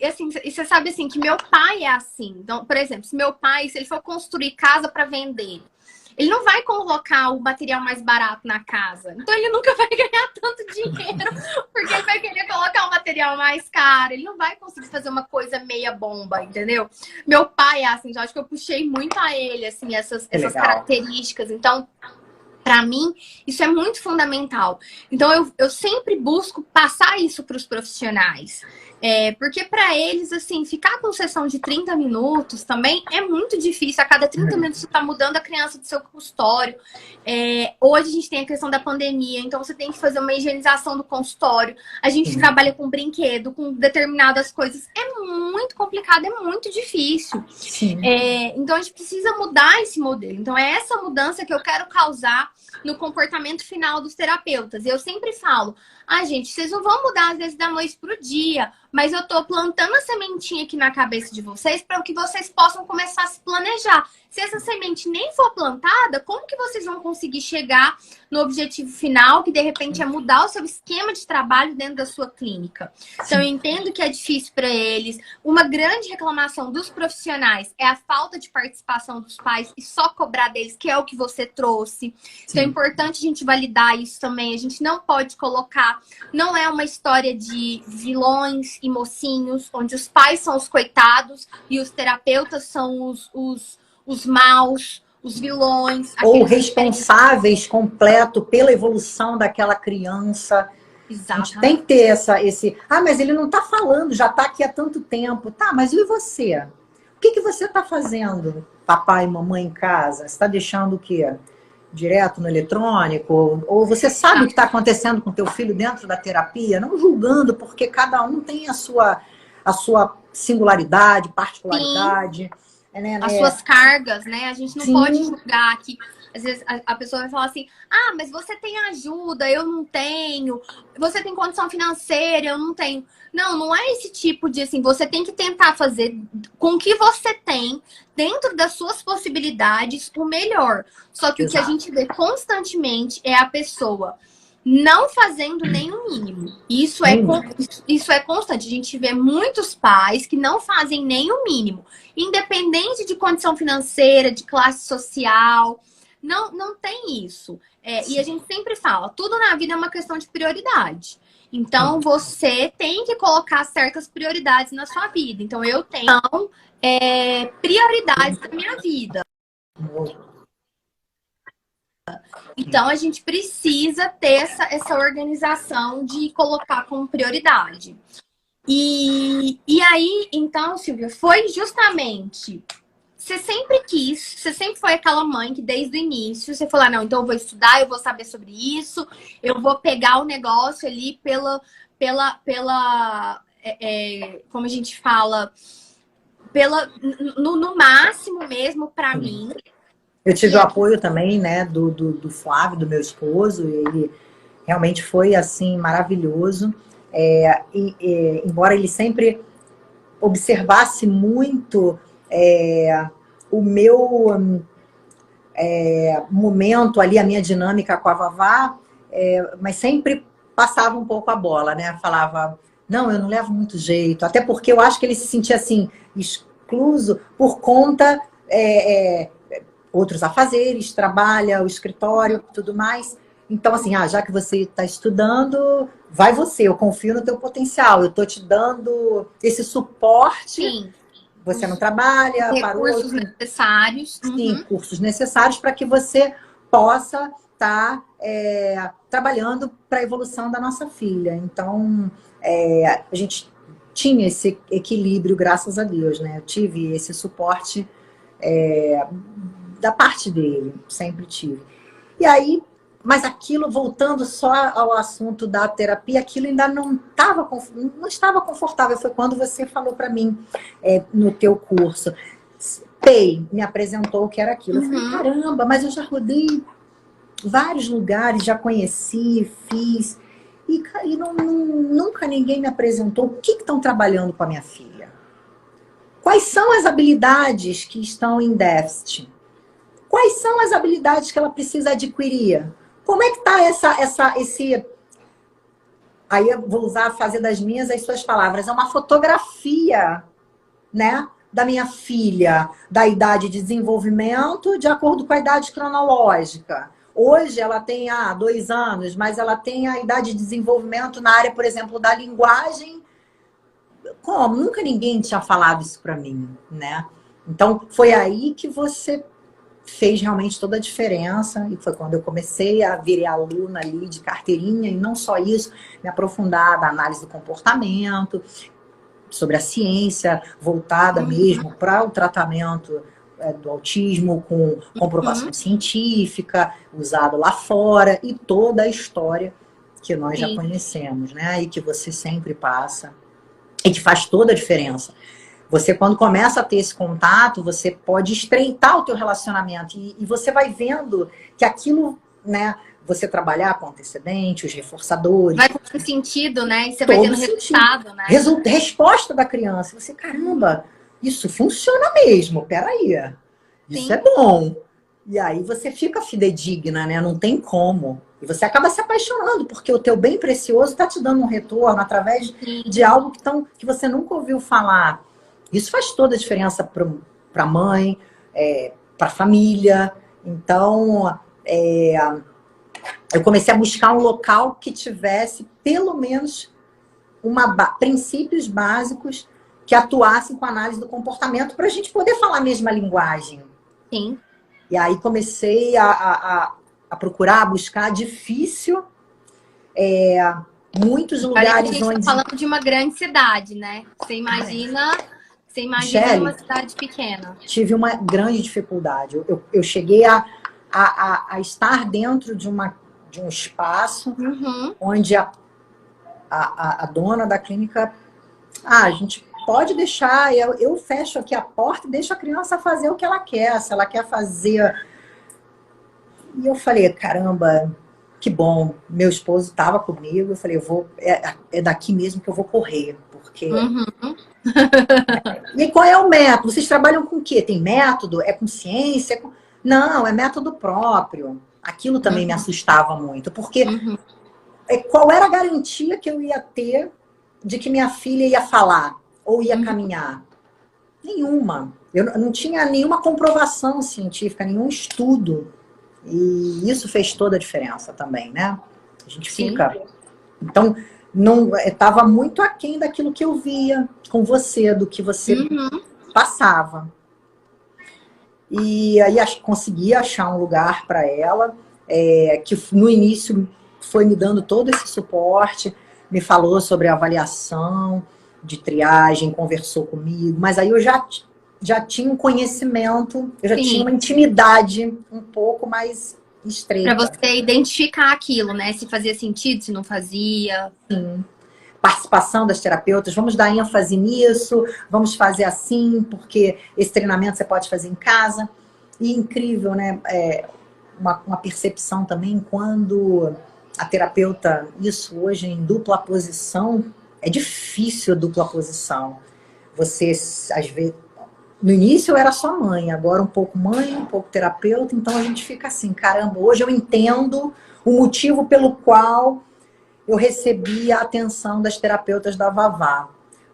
assim, e você sabe assim que meu pai é assim. Então, por exemplo, se meu pai, se ele for construir casa para vender, ele não vai colocar o material mais barato na casa. Então ele nunca vai ganhar tanto dinheiro, porque ele vai querer colocar o material mais caro. Ele não vai conseguir fazer uma coisa meia bomba, entendeu? Meu pai é assim, então acho que eu puxei muito a ele, assim, essas características. Então, para mim, isso é muito fundamental. Então, eu sempre busco passar isso para os profissionais. Porque para eles, assim, ficar com sessão de 30 minutos também é muito difícil. A cada 30 minutos você está mudando a criança do seu consultório. Hoje a gente tem a questão da pandemia, então você tem que fazer uma higienização do consultório. A gente trabalha com brinquedo, com determinadas coisas. É muito complicado, é muito difícil. Então a gente precisa mudar esse modelo. Então é essa mudança que eu quero causar no comportamento final dos terapeutas. E eu sempre falo, gente, vocês não vão mudar às vezes da noite pro dia, mas eu tô plantando a sementinha aqui na cabeça de vocês para que vocês possam começar a se planejar. Se essa semente nem for plantada, como que vocês vão conseguir chegar no objetivo final, que de repente é mudar o seu esquema de trabalho dentro da sua clínica? Então eu entendo que é difícil para eles. Uma grande reclamação dos profissionais é a falta de participação dos pais e só cobrar deles, que é o que você trouxe. Então é importante a gente validar isso também. A gente não pode colocar, não é uma história de vilões e mocinhos, onde os pais são os coitados e os terapeutas são os maus, os vilões. Ou responsáveis completo pela evolução daquela criança. Exato. A gente tem que ter esse... mas ele não está falando, já está aqui há tanto tempo. Tá, mas e você? O que você está fazendo, papai e mamãe em casa? Você está deixando o quê? Direto no eletrônico? Ou você sabe o que está acontecendo com teu filho dentro da terapia? Não julgando, porque cada um tem a sua singularidade, particularidade. As suas cargas, né? A gente não pode julgar que às vezes a pessoa vai falar assim, mas você tem ajuda, eu não tenho. Você tem condição financeira, eu não tenho. Não é esse tipo de assim, você tem que tentar fazer com o que você tem, dentro das suas possibilidades, o melhor. Só que o que a gente vê constantemente é a pessoa não fazendo nem o mínimo. Isso é constante. A gente vê muitos pais que não fazem nem o mínimo. Independente de condição financeira, de classe social. Não tem isso. E a gente sempre fala, tudo na vida é uma questão de prioridade. Então, você tem que colocar certas prioridades na sua vida. Então, eu tenho prioridades na minha vida. Então, a gente precisa ter essa organização de colocar como prioridade. E aí, então, Silvia, foi justamente... Você sempre quis, você sempre foi aquela mãe que desde o início você falou, não, então eu vou estudar, eu vou saber sobre isso, eu vou pegar o negócio ali como a gente fala, no máximo mesmo para mim. Eu tive o apoio também, né, do Flávio, do meu esposo, e ele realmente foi, assim, maravilhoso. Embora ele sempre observasse muito o meu momento ali, a minha dinâmica com a Vavá, mas sempre passava um pouco a bola, né? Falava, não, eu não levo muito jeito. Até porque eu acho que ele se sentia, assim, excluso por conta... outros afazeres, trabalha, o escritório, tudo mais. Então, assim, já que você está estudando, vai você, eu confio no teu potencial, eu estou te dando esse suporte. Sim. Você não trabalha, parou. Recursos necessários. Sim, cursos necessários para que você possa estar trabalhando para a evolução da nossa filha. Então, a gente tinha esse equilíbrio, graças a Deus, né? Eu tive esse suporte da parte dele, sempre tive. E aí, mas aquilo, voltando só ao assunto da terapia, aquilo ainda não estava confortável. Foi quando você falou para mim, no teu curso, Pei, me apresentou o que era aquilo. Eu falei, caramba, mas eu já rodei vários lugares, já conheci, fiz, e nunca ninguém me apresentou o que estão trabalhando com a minha filha. Quais são as habilidades que estão em déficit? Quais são as habilidades que ela precisa adquirir? Como é que está esse... Aí eu vou fazer das minhas as suas palavras. É uma fotografia, né, da minha filha, da idade de desenvolvimento, de acordo com a idade cronológica. Hoje ela tem 2 anos, mas ela tem a idade de desenvolvimento na área, por exemplo, da linguagem. Como? Nunca ninguém tinha falado isso para mim, né? Então, foi aí que você fez realmente toda a diferença, e foi quando eu comecei a virar aluna ali de carteirinha, e não só isso, me aprofundar na análise do comportamento, sobre a ciência, voltada mesmo para o tratamento do autismo, com comprovação científica, usado lá fora, e toda a história que nós já conhecemos, né? E que você sempre passa, e que faz toda a diferença. Você, quando começa a ter esse contato, você pode estreitar o teu relacionamento. E você vai vendo que aquilo, né? Você trabalhar com antecedente, os reforçadores... Vai fazendo sentido, né? E você vai tendo resultado, né? Resposta da criança. Você, caramba, isso funciona mesmo. Peraí. Isso é bom. E aí você fica fidedigna, né? Não tem como. E você acaba se apaixonando, porque o teu bem precioso está te dando um retorno através de algo que você nunca ouviu falar. Isso faz toda a diferença para a mãe, para a família. Então, eu comecei a buscar um local que tivesse, pelo menos, princípios básicos que atuassem com a análise do comportamento para a gente poder falar a mesma linguagem. Sim. E aí comecei a procurar, a buscar. Difícil. Muitos lugares a gente onde... está falando de uma grande cidade, né? Você imagina Michele, uma cidade pequena. Tive uma grande dificuldade. Eu cheguei a estar dentro de um espaço onde a dona da clínica... a gente pode deixar, eu fecho aqui a porta e deixo a criança fazer o que ela quer. Se ela quer fazer... E eu falei, caramba, que bom. Meu esposo estava comigo. Eu falei, é daqui mesmo que eu vou correr. Porque... E qual é o método? Vocês trabalham com o quê? Tem método? É com ciência? Não, é método próprio. Aquilo também me assustava muito. Porque qual era a garantia que eu ia ter de que minha filha ia falar ou ia caminhar? Nenhuma. Eu não tinha nenhuma comprovação científica, nenhum estudo. E isso fez toda a diferença também, né? A gente fica... Então, não estava muito aquém daquilo que eu via com você, do que você passava. E aí consegui achar um lugar para ela, que no início foi me dando todo esse suporte, me falou sobre a avaliação de triagem, conversou comigo, mas aí eu já tinha um conhecimento, eu já tinha uma intimidade um pouco mais estreita. Para você identificar aquilo, né? Se fazia sentido, se não fazia. Sim. Participação das terapeutas, vamos dar ênfase nisso, vamos fazer assim, porque esse treinamento você pode fazer em casa. E incrível, né? Uma percepção também quando a terapeuta, isso hoje em dupla posição, é difícil a dupla posição. Você, às vezes, no início eu era só mãe, agora um pouco mãe, um pouco terapeuta, então a gente fica assim, caramba, hoje eu entendo o motivo pelo qual eu recebi a atenção das terapeutas da Vavá.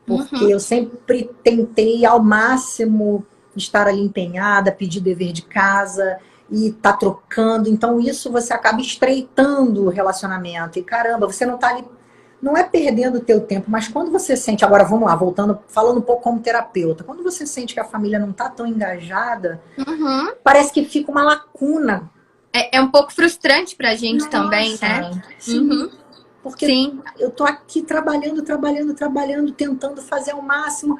Porque eu sempre tentei ao máximo estar ali empenhada, pedir dever de casa e tá trocando. Então isso você acaba estreitando o relacionamento. E caramba, você não tá ali, não é perdendo o teu tempo, mas quando você sente, agora vamos lá, voltando, falando um pouco como terapeuta, quando você sente que a família não tá tão engajada, parece que fica uma lacuna. É um pouco frustrante pra gente também, né? Sim. Porque eu tô aqui trabalhando, tentando fazer ao máximo.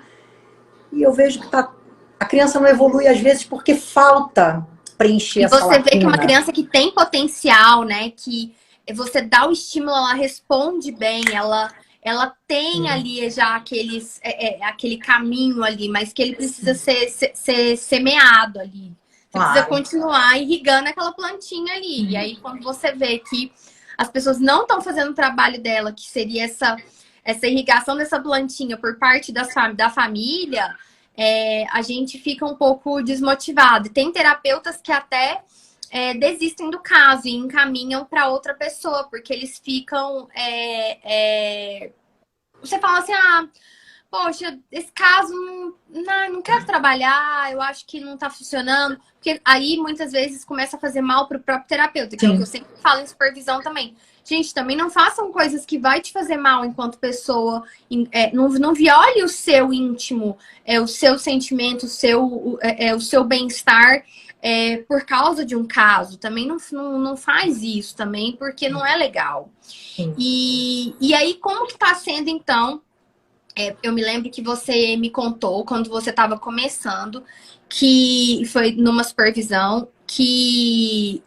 E eu vejo que a criança não evolui, às vezes, porque falta preencher essa lacuna. E você vê que é uma criança que tem potencial, né? Que você dá o estímulo, ela responde bem, ela tem ali já aquele caminho ali, mas que ele precisa ser semeado ali. Você precisa continuar irrigando aquela plantinha ali. E aí, quando você vê que as pessoas não estão fazendo o trabalho dela, que seria essa irrigação dessa plantinha por parte da família, a gente fica um pouco desmotivado. E tem terapeutas que até desistem do caso e encaminham para outra pessoa, porque eles ficam... Você fala assim, poxa, esse caso não quero trabalhar, eu acho que não tá funcionando. Porque aí, muitas vezes, começa a fazer mal pro próprio terapeuta, que é o que eu sempre falo em supervisão também. Gente, também não façam coisas que vai te fazer mal enquanto pessoa. Não viole o seu íntimo, o seu sentimento, o seu bem-estar por causa de um caso. Também não faz isso também, porque não é legal. E aí, como que tá sendo, então... eu me lembro que você me contou, quando você estava começando, que foi numa supervisão, que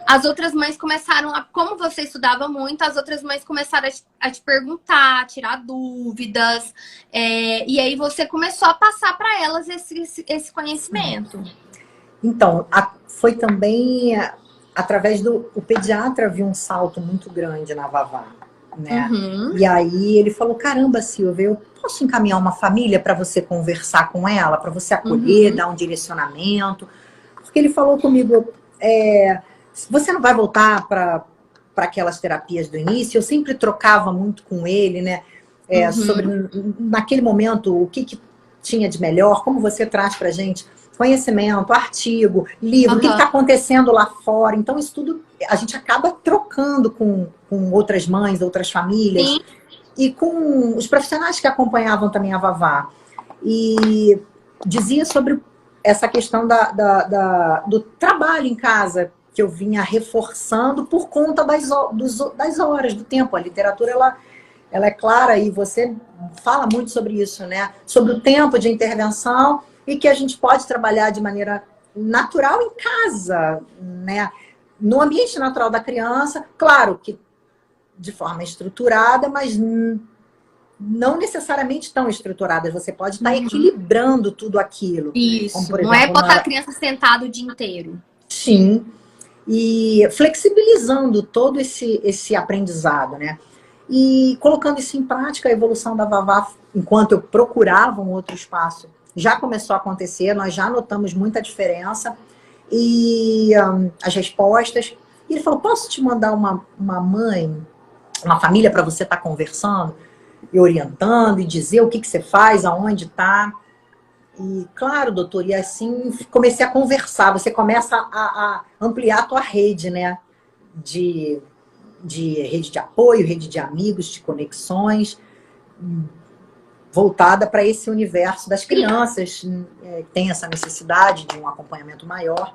as outras mães começaram como você estudava muito, as outras mães começaram a te perguntar, a tirar dúvidas, e aí você começou a passar para elas esse conhecimento. Então, foi também através o pediatra viu um salto muito grande na Vavá. Né? E aí ele falou, caramba, Silvia, eu posso encaminhar uma família para você conversar com ela, para você acolher, dar um direcionamento? Porque ele falou comigo, você não vai voltar para aquelas terapias do início? Eu sempre trocava muito com ele, né? Sobre, naquele momento, o que tinha de melhor, como você traz pra gente conhecimento, artigo, livro, o que está acontecendo lá fora. Então, isso tudo a gente acaba trocando com outras mães, outras famílias. Sim. E com os profissionais que acompanhavam também a Vavá. E dizia sobre essa questão do trabalho em casa, que eu vinha reforçando por conta das horas, do tempo. A literatura, ela é clara e você fala muito sobre isso, né? Sobre o tempo de intervenção e que a gente pode trabalhar de maneira natural em casa, né? No ambiente natural da criança, claro que de forma estruturada, mas não necessariamente tão estruturada. Você pode estar equilibrando tudo aquilo. Isso, como, por exemplo, não é botar a criança sentada o dia inteiro. Sim, e flexibilizando todo esse aprendizado, né? E colocando isso em prática, a evolução da Vavá, enquanto eu procurava um outro espaço, já começou a acontecer, nós já notamos muita diferença. E as respostas. E ele falou, posso te mandar uma mãe, uma família para você estar conversando e orientando e dizer o que você faz, aonde está. E claro, doutor, e assim comecei a conversar. Você começa a ampliar a tua rede, né? De de rede de apoio, rede de amigos, de conexões, voltada para esse universo das crianças, que tem essa necessidade de um acompanhamento maior.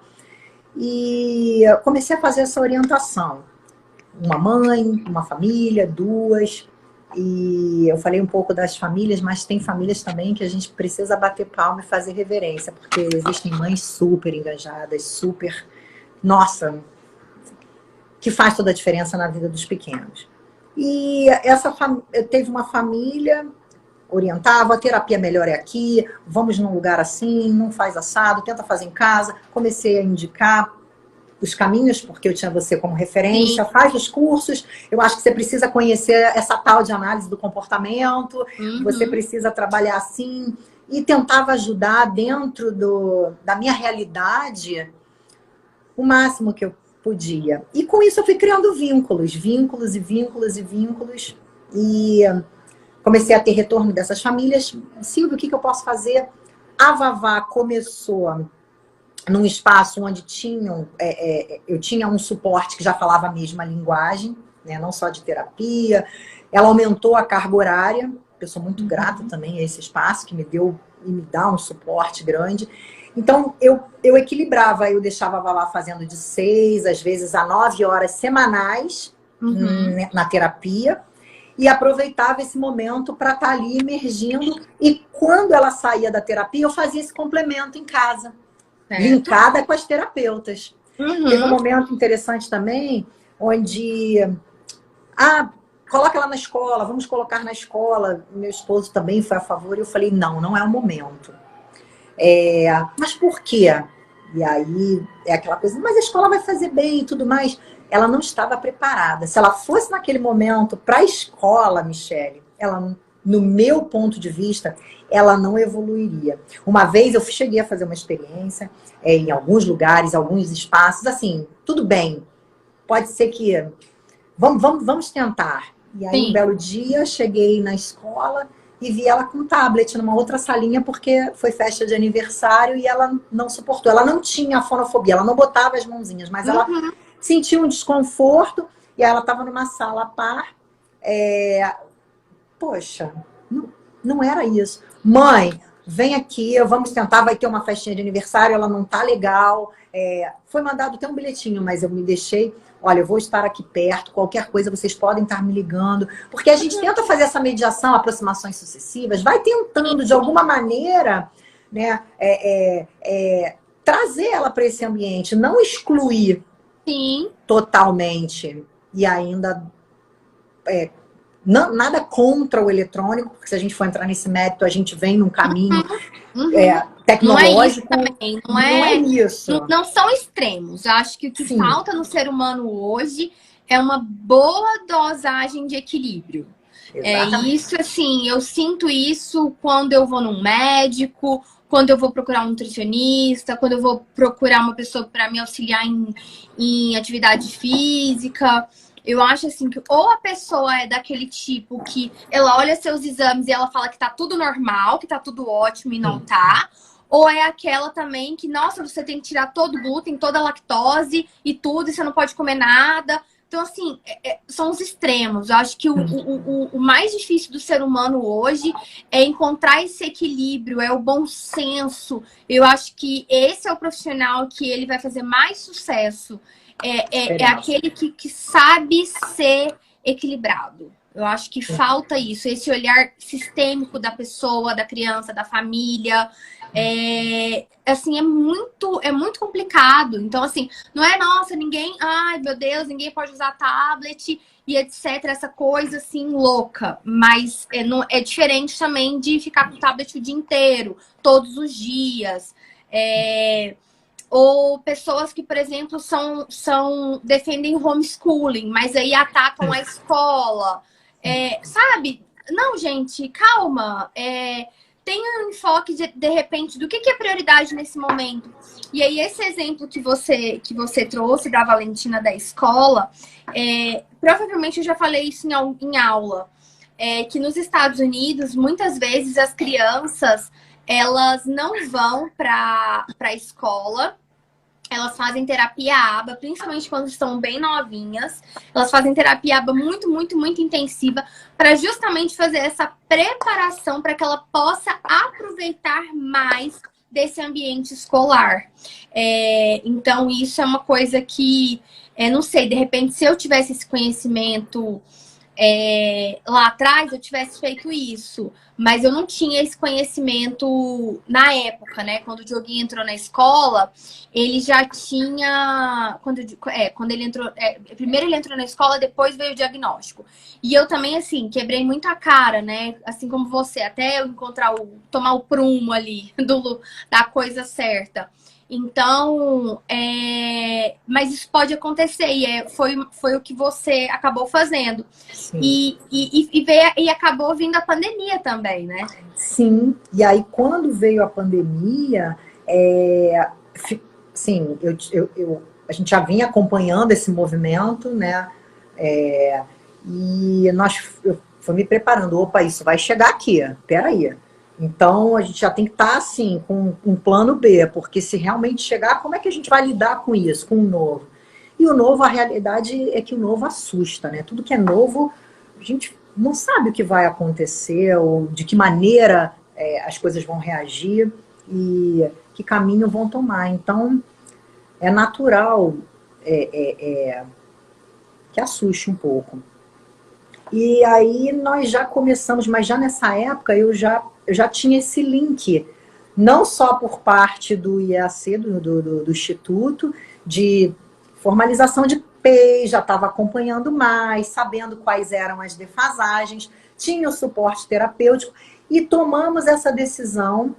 E eu comecei a fazer essa orientação. Uma mãe, uma família, duas. E eu falei um pouco das famílias, mas tem famílias também que a gente precisa bater palma e fazer reverência, porque existem mães super engajadas, super... Nossa, que faz toda a diferença na vida dos pequenos. E eu teve uma família, orientava, a terapia melhor é aqui, vamos num lugar assim, não faz assado, tenta fazer em casa. Comecei a indicar os caminhos, porque eu tinha você como referência, Sim. faz os cursos, eu acho que você precisa conhecer essa tal de análise do comportamento, você precisa trabalhar assim, e tentava ajudar dentro da minha realidade o máximo que eu podia. E com isso eu fui criando vínculos, e comecei a ter retorno dessas famílias. Silvio, o que eu posso fazer? A Vavá começou num espaço onde eu tinha um suporte que já falava a mesma linguagem, né, não só de terapia. Ela aumentou a carga horária. Eu sou muito grata também a esse espaço que me deu e me dá um suporte grande. Então, eu equilibrava, eu deixava a Vavá fazendo de 6, às vezes a 9 horas semanais na terapia, e aproveitava esse momento para estar ali emergindo. E quando ela saía da terapia, eu fazia esse complemento em casa, linkada com as terapeutas. Teve um momento interessante também, onde... coloca ela na escola, vamos colocar na escola. Meu esposo também foi a favor, e eu falei, não é o momento. Mas por quê? E aí é aquela coisa, mas a escola vai fazer bem e tudo mais. Ela não estava preparada. Se ela fosse naquele momento para a escola, Michele, ela, no meu ponto de vista, ela não evoluiria. Uma vez eu cheguei a fazer uma experiência em alguns lugares, alguns espaços, assim, tudo bem, pode ser que... Vamos tentar. E aí, um belo dia, cheguei na escola e vi ela com um tablet numa outra salinha, porque foi festa de aniversário e ela não suportou. Ela não tinha fonofobia, ela não botava as mãozinhas, mas ela sentia um desconforto, e ela estava numa sala a par. Poxa, não era isso. Mãe, vem aqui, vamos tentar, vai ter uma festinha de aniversário, ela não tá legal. Foi mandado até um bilhetinho, mas eu me deixei... Olha, eu vou estar aqui perto, qualquer coisa vocês podem estar me ligando. Porque a gente tenta fazer essa mediação, aproximações sucessivas, vai tentando, de alguma maneira, né, trazer ela para esse ambiente, não excluir totalmente. E ainda... nada contra o eletrônico, porque se a gente for entrar nesse mérito, a gente vem num caminho tecnológico. Não é isso também, não é isso. Não são extremos. Eu acho que o que falta no ser humano hoje é uma boa dosagem de equilíbrio. Isso, assim, eu sinto isso quando eu vou num médico, quando eu vou procurar um nutricionista, quando eu vou procurar uma pessoa para me auxiliar em atividade física. Eu acho assim que ou a pessoa é daquele tipo que ela olha seus exames e ela fala que tá tudo normal, que tá tudo ótimo e não tá. Ou é aquela também que, nossa, você tem que tirar todo o glúten, toda a lactose e tudo, e você não pode comer nada. Então, assim, são os extremos. Eu acho que o mais difícil do ser humano hoje é encontrar esse equilíbrio, é o bom senso. Eu acho que esse é o profissional que ele vai fazer mais sucesso. É aquele que sabe ser equilibrado. Eu acho que falta isso, esse olhar sistêmico da pessoa, da criança, da família. Assim, é muito complicado. Então, assim, não é, nossa, ai, meu Deus, ninguém pode usar tablet e etc. Essa coisa, assim, louca. Mas é diferente também de ficar com o tablet o dia inteiro, todos os dias. Ou pessoas que, por exemplo, defendem homeschooling, mas aí atacam a escola. Sabe? Não, gente, calma. Tenha um enfoque, de repente, do que é prioridade nesse momento. E aí, esse exemplo que você trouxe da Valentina da escola, provavelmente eu já falei isso em aula, que nos Estados Unidos, muitas vezes, as crianças... elas não vão para a escola elas fazem terapia aba, principalmente quando estão bem novinhas. Elas fazem terapia aba muito, muito, muito intensiva para justamente fazer essa preparação para que ela possa aproveitar mais desse ambiente escolar. Então, isso é uma coisa que, não sei, de repente, se eu tivesse esse conhecimento lá atrás, eu tivesse feito isso. Mas eu não tinha esse conhecimento na época, né? Quando o Dioguinho entrou na escola, ele já tinha. Quando ele entrou. Primeiro ele entrou na escola, depois veio o diagnóstico. E eu também, assim, quebrei muito a cara, né? Assim como você, até eu tomar o prumo ali da coisa certa. Então, mas isso pode acontecer, e foi o que você acabou fazendo. Sim. E acabou vindo a pandemia também, né? Sim, e aí quando veio a pandemia, sim, a gente já vinha acompanhando esse movimento, né? E eu fui me preparando, opa, isso vai chegar aqui, peraí. Então a gente já tem que estar assim, com um plano B, porque se realmente chegar, como é que a gente vai lidar com isso, com o novo? E o novo, a realidade é que o novo assusta, né? Tudo que é novo, a gente não sabe o que vai acontecer, ou de que maneira as coisas vão reagir e que caminho vão tomar. Então, é natural que assuste um pouco. E aí nós já começamos, mas já nessa época eu já tinha esse link, não só por parte do IAC, do Instituto, de formalização de PEI, já estava acompanhando mais, sabendo quais eram as defasagens, tinha o suporte terapêutico, e tomamos essa decisão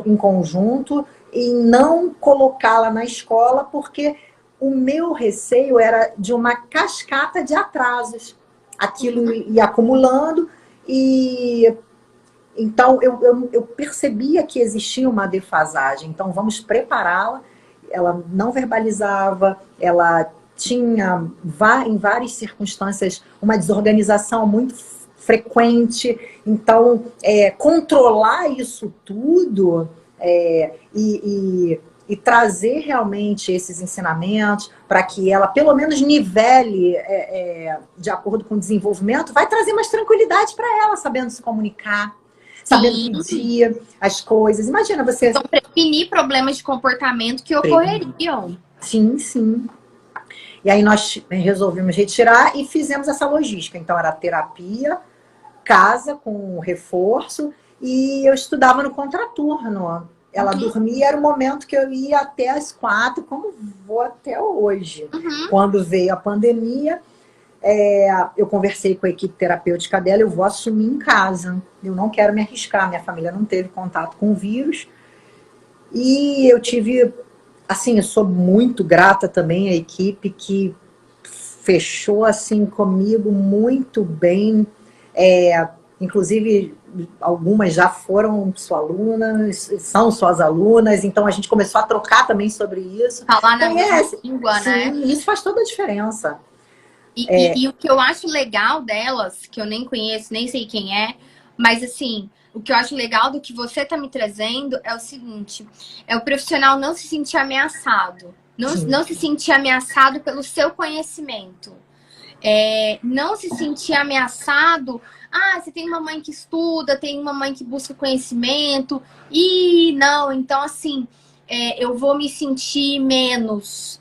em conjunto em não colocá-la na escola, porque o meu receio era de uma cascata de atrasos. Aquilo ia acumulando e então eu percebia que existia uma defasagem. Então vamos prepará-la. Ela não verbalizava, ela tinha em várias circunstâncias uma desorganização muito frequente. Então controlar isso tudo e trazer realmente esses ensinamentos para que ela pelo menos nivele de acordo com o desenvolvimento, vai trazer mais tranquilidade para ela, sabendo se comunicar, sabendo pedir as coisas. Imagina você... Então, prevenir problemas de comportamento que ocorreriam. Sim, sim. E aí nós resolvemos retirar e fizemos essa logística. Então era terapia, casa com reforço, e eu estudava no contraturno. Ela dormia, era o momento que eu ia até as 4, como vou até hoje. Quando veio a pandemia, eu conversei com a equipe terapêutica dela, eu vou assumir em casa. Eu não quero me arriscar, minha família não teve contato com o vírus. E eu tive, assim, eu sou muito grata também à equipe que fechou assim comigo muito bem. Inclusive, algumas já foram suas alunas, são suas alunas, então a gente começou a trocar também sobre isso. Falar na mesma língua, né? Isso faz toda a diferença. E o que eu acho legal delas, que eu nem conheço, nem sei quem é, mas assim, o que eu acho legal do que você tá me trazendo é o seguinte, é o profissional não se sentir ameaçado. Não se sentir ameaçado pelo seu conhecimento. Não se sentir ameaçado. Ah, você tem uma mãe que estuda, tem uma mãe que busca conhecimento. E não, então assim, eu vou me sentir menos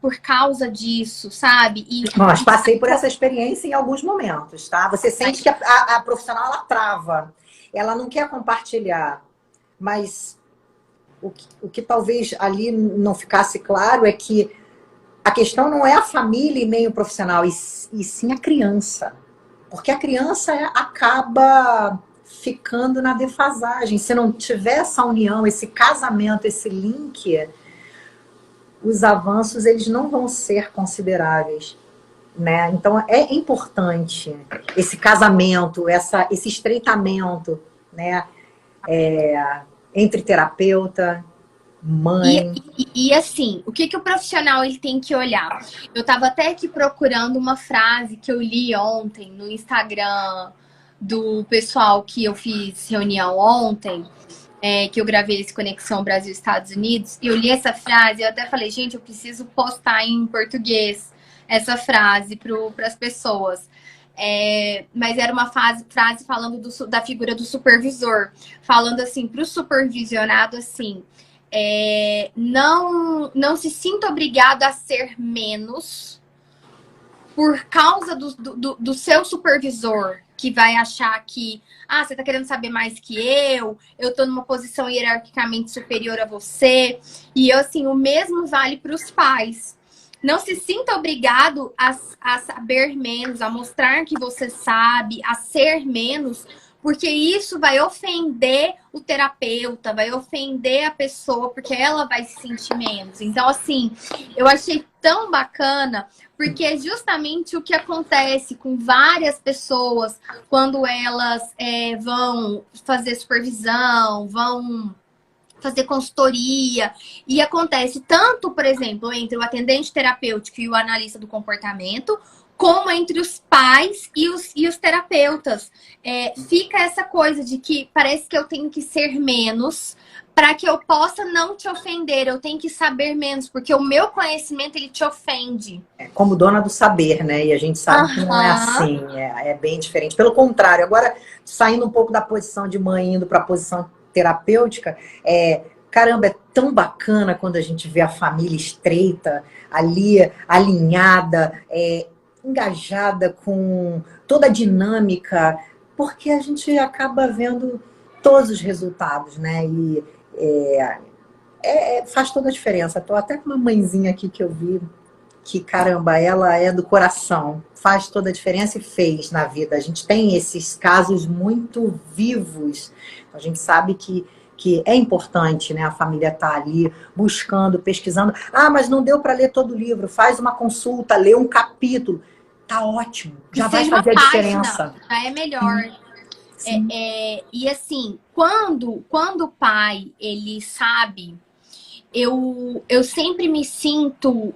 por causa disso, sabe? Mas passei por essa experiência em alguns momentos, tá? Você sente que a profissional, ela trava. Ela não quer compartilhar. Mas o que talvez ali não ficasse claro é que a questão não é a família e nem o profissional, e sim a criança. Porque a criança acaba ficando na defasagem. Se não tiver essa união, esse casamento, esse link, os avanços eles não vão ser consideráveis. Né? Então é importante esse casamento, esse estreitamento, né? Entre terapeuta, mãe. E assim, o que o profissional ele tem que olhar? Eu estava até aqui procurando uma frase que eu li ontem no Instagram do pessoal que eu fiz reunião ontem. que eu gravei esse Conexão Brasil-Estados Unidos, e eu li essa frase, e eu até falei, gente, eu preciso postar em português essa frase para as pessoas. Mas era uma frase falando da figura do supervisor, falando assim, para o supervisionado, assim, não se sinta obrigado a ser menos por causa do seu supervisor, que vai achar que, você tá querendo saber mais que eu tô numa posição hierarquicamente superior a você. E eu, assim, o mesmo vale para os pais. Não se sinta obrigado a saber menos, a mostrar que você sabe, a ser menos, porque isso vai ofender o terapeuta, vai ofender a pessoa, porque ela vai se sentir menos. Então, assim, eu achei tão bacana, porque é justamente o que acontece com várias pessoas quando elas vão fazer supervisão, vão fazer consultoria, e acontece tanto, por exemplo, entre o atendente terapêutico e o analista do comportamento, como entre os pais e os terapeutas. Fica essa coisa de que parece que eu tenho que ser menos para que eu possa não te ofender, eu tenho que saber menos, porque o meu conhecimento, ele te ofende. Como dona do saber, né? E a gente sabe que não é assim, é bem diferente. Pelo contrário, agora, saindo um pouco da posição de mãe, indo para a posição terapêutica, caramba, é tão bacana quando a gente vê a família estreita, ali, alinhada, engajada com toda a dinâmica, porque a gente acaba vendo todos os resultados, né? E faz toda a diferença. Estou até com uma mãezinha aqui que eu vi, que, caramba, ela é do coração, faz toda a diferença e fez na vida. A gente tem esses casos muito vivos, a gente sabe que é importante, né? A família tá ali buscando, pesquisando. Mas não deu para ler todo o livro, faz uma consulta, lê um capítulo. Tá ótimo, já vai fazer a diferença. Já é melhor. Sim. E assim, quando o pai, ele sabe, eu sempre me sinto,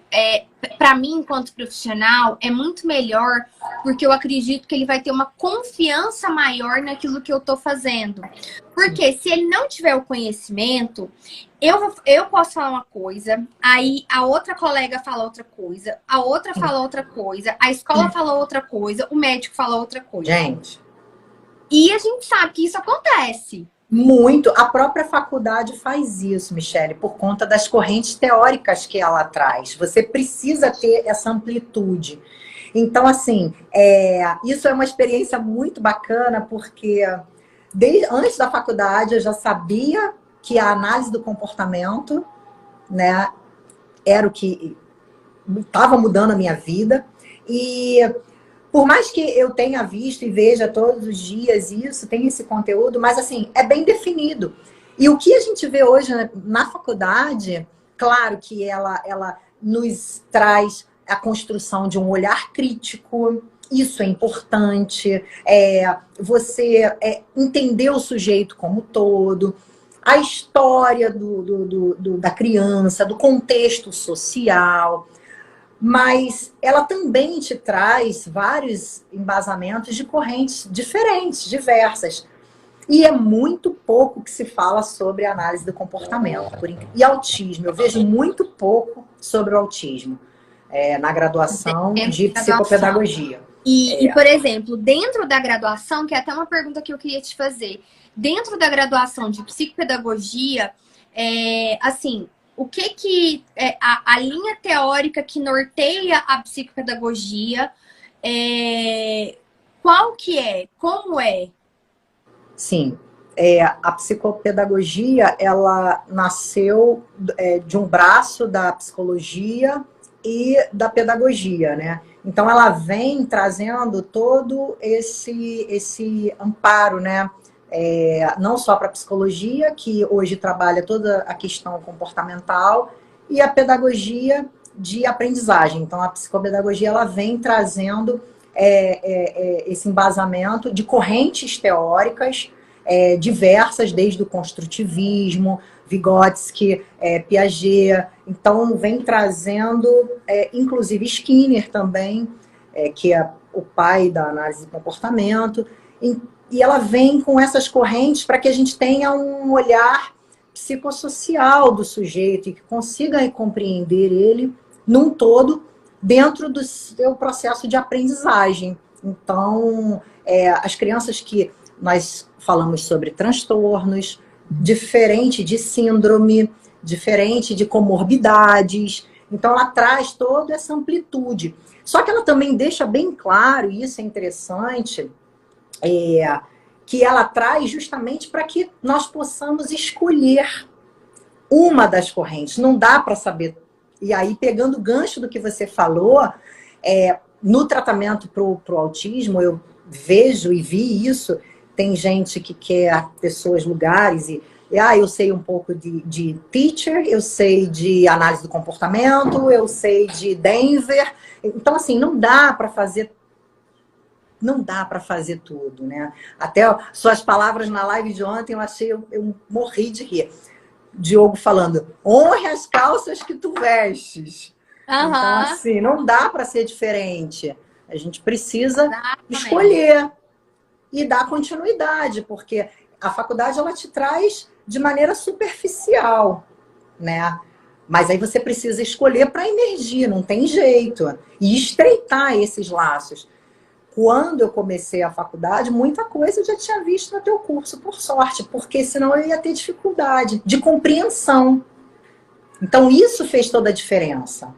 para mim, enquanto profissional, é muito melhor, porque eu acredito que ele vai ter uma confiança maior naquilo que eu tô fazendo. Porque se ele não tiver o conhecimento, eu posso falar uma coisa, aí a outra colega fala outra coisa, a outra fala outra coisa, a escola fala outra coisa, o médico fala outra coisa. Gente. E a gente sabe que isso acontece. Muito. A própria faculdade faz isso, Michele, por conta das correntes teóricas que ela traz. Você precisa ter essa amplitude. Então, assim, isso é uma experiência muito bacana, porque antes da faculdade eu já sabia que a análise do comportamento, né, era o que estava mudando a minha vida. E por mais que eu tenha visto e veja todos os dias isso, tem esse conteúdo, mas assim, é bem definido. E o que a gente vê hoje na faculdade, claro que ela nos traz a construção de um olhar crítico, isso é importante, você entender o sujeito como todo, a história da criança, do contexto social. Mas ela também te traz vários embasamentos de correntes diferentes, diversas. E é muito pouco que se fala sobre análise do comportamento. E autismo, eu vejo muito pouco sobre o autismo na graduação de psicopedagogia. E, por exemplo, dentro da graduação, que é até uma pergunta que eu queria te fazer, dentro da graduação de psicopedagogia, assim, o que a linha teórica que norteia a psicopedagogia, qual que é? Como é? Sim, a psicopedagogia, ela nasceu de um braço da psicologia e da pedagogia, né? Então, ela vem trazendo todo esse amparo, né? Não só para a psicologia, que hoje trabalha toda a questão comportamental, e a pedagogia de aprendizagem. Então, a psicopedagogia, ela vem trazendo esse embasamento de correntes teóricas diversas, desde o construtivismo, Vygotsky, Piaget. Então, vem trazendo, inclusive, Skinner também, que é o pai da análise do comportamento. E ela vem com essas correntes para que a gente tenha um olhar psicossocial do sujeito e que consiga compreender ele num todo dentro do seu processo de aprendizagem. Então, as crianças que nós falamos sobre transtornos, diferente de síndrome, diferente de comorbidades. Então, ela traz toda essa amplitude. Só que ela também deixa bem claro, e isso é interessante, que ela traz justamente para que nós possamos escolher uma das correntes. Não dá para saber. E aí, pegando o gancho do que você falou, no tratamento para o autismo, eu vejo e vi isso. Tem gente que quer pessoas, lugares, eu sei um pouco de teacher, eu sei de análise do comportamento, eu sei de Denver. Então, assim, não dá para fazer tudo, né? Até suas palavras na live de ontem, eu morri de rir. Diogo falando, honre as calças que tu vestes. Então, assim, não dá para ser diferente. A gente precisa escolher e dar continuidade, porque a faculdade, ela te traz de maneira superficial, né? Mas aí você precisa escolher para emergir, não tem jeito. E estreitar esses laços. Quando eu comecei a faculdade, muita coisa eu já tinha visto no teu curso, por sorte, porque senão eu ia ter dificuldade de compreensão. Então, isso fez toda a diferença.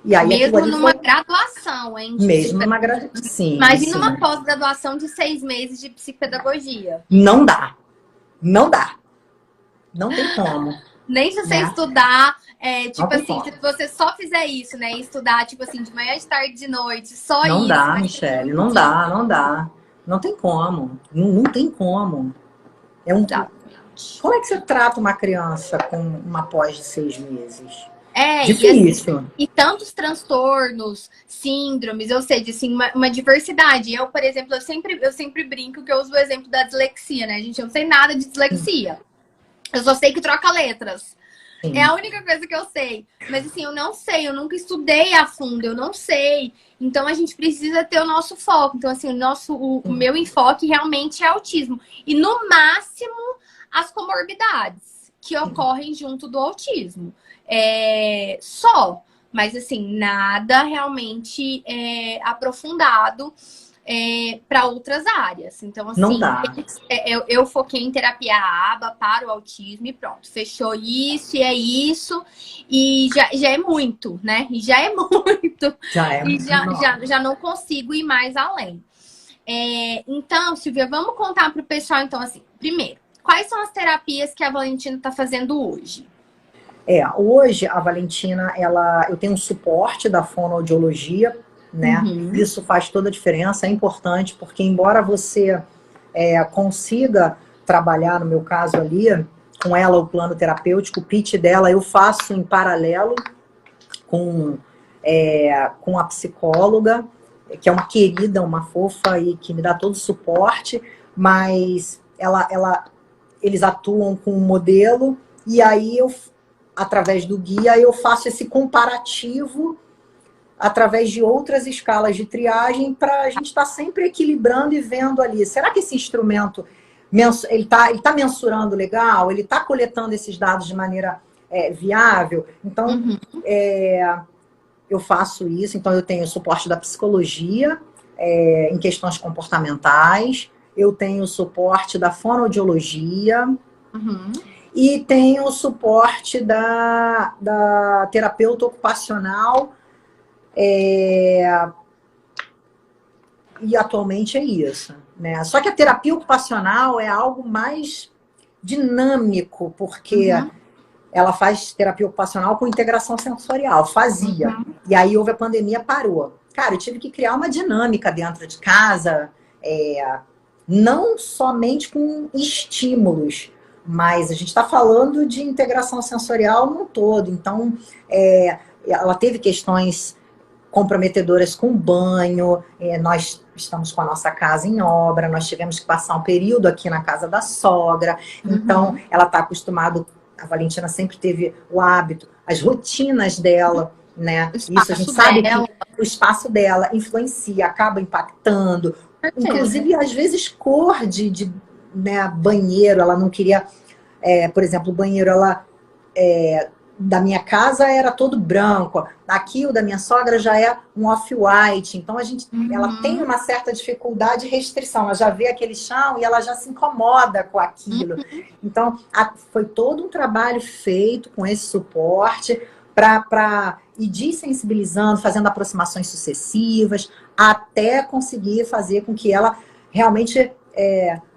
E aí, mesmo numa graduação, hein? Mesmo numa graduação, sim. Imagina uma pós-graduação de 6 meses de psicopedagogia. Não dá. Não dá. Não tem como. Nem se você estudar, tipo assim, se você só fizer isso, né? Estudar, tipo assim, de manhã, de tarde, de noite, só isso. Não dá, Michele, não dá, não dá. Não tem como. Não tem como. Como é que você trata uma criança com uma pós de 6 meses? Difícil. E tantos transtornos, síndromes, ou seja, assim, uma diversidade. Eu, por exemplo, eu sempre brinco que eu uso o exemplo da dislexia, né, gente? Eu não sei nada de dislexia. Eu só sei que troca letras. Sim. É a única coisa que eu sei. Mas assim, eu não sei, eu nunca estudei a fundo, eu não sei. Então a gente precisa ter o nosso foco. Então, assim, o meu enfoque realmente é autismo. E no máximo, as comorbidades que ocorrem junto do autismo. Mas assim, nada realmente aprofundado para outras áreas. Então, assim, não dá. Eu foquei em terapia ABA para o autismo e pronto, fechou isso e é isso. E já é muito, né? E já é muito. Já não consigo ir mais além. Então, Silvia, vamos contar para o pessoal, então, assim, primeiro, quais são as terapias que a Valentina está fazendo hoje? Hoje a Valentina, eu tenho um suporte da fonoaudiologia, né? Uhum. Isso faz toda a diferença, é importante, porque embora você consiga trabalhar, no meu caso ali, com ela o plano terapêutico, o pitch dela eu faço em paralelo com a psicóloga, que é uma querida, uma fofa e que me dá todo o suporte, mas eles atuam com um modelo e aí através do guia, eu faço esse comparativo através de outras escalas de triagem para a gente estar sempre equilibrando e vendo ali. Será que esse instrumento ele tá mensurando legal? Ele está coletando esses dados de maneira viável? Então, eu faço isso. Então, eu tenho o suporte da psicologia em questões comportamentais. Eu tenho o suporte da fonoaudiologia. Uhum. E tem o suporte da terapeuta ocupacional. E atualmente é isso, né? Só que a terapia ocupacional é algo mais dinâmico, porque ela faz terapia ocupacional com integração sensorial, fazia. Uhum. E aí houve a pandemia, parou. Cara, eu tive que criar uma dinâmica dentro de casa, não somente com estímulos, mas a gente está falando de integração sensorial no todo. Então, ela teve questões comprometedoras com banho, nós estamos com a nossa casa em obra, nós tivemos que passar um período aqui na casa da sogra, então ela está acostumada, a Valentina sempre teve o hábito, as rotinas dela, né? Isso a gente sabe que o espaço dela influencia, acaba impactando. inclusive, às vezes, cor né, banheiro, ela não queria, por exemplo, o banheiro, da minha casa era todo branco. Aqui o da minha sogra já é um off-white. Então ela tem uma certa dificuldade e restrição. Ela já vê aquele chão e ela já se incomoda com aquilo. Então foi todo um trabalho feito com esse suporte para ir desensibilizando, fazendo aproximações sucessivas, até conseguir fazer com que ela realmente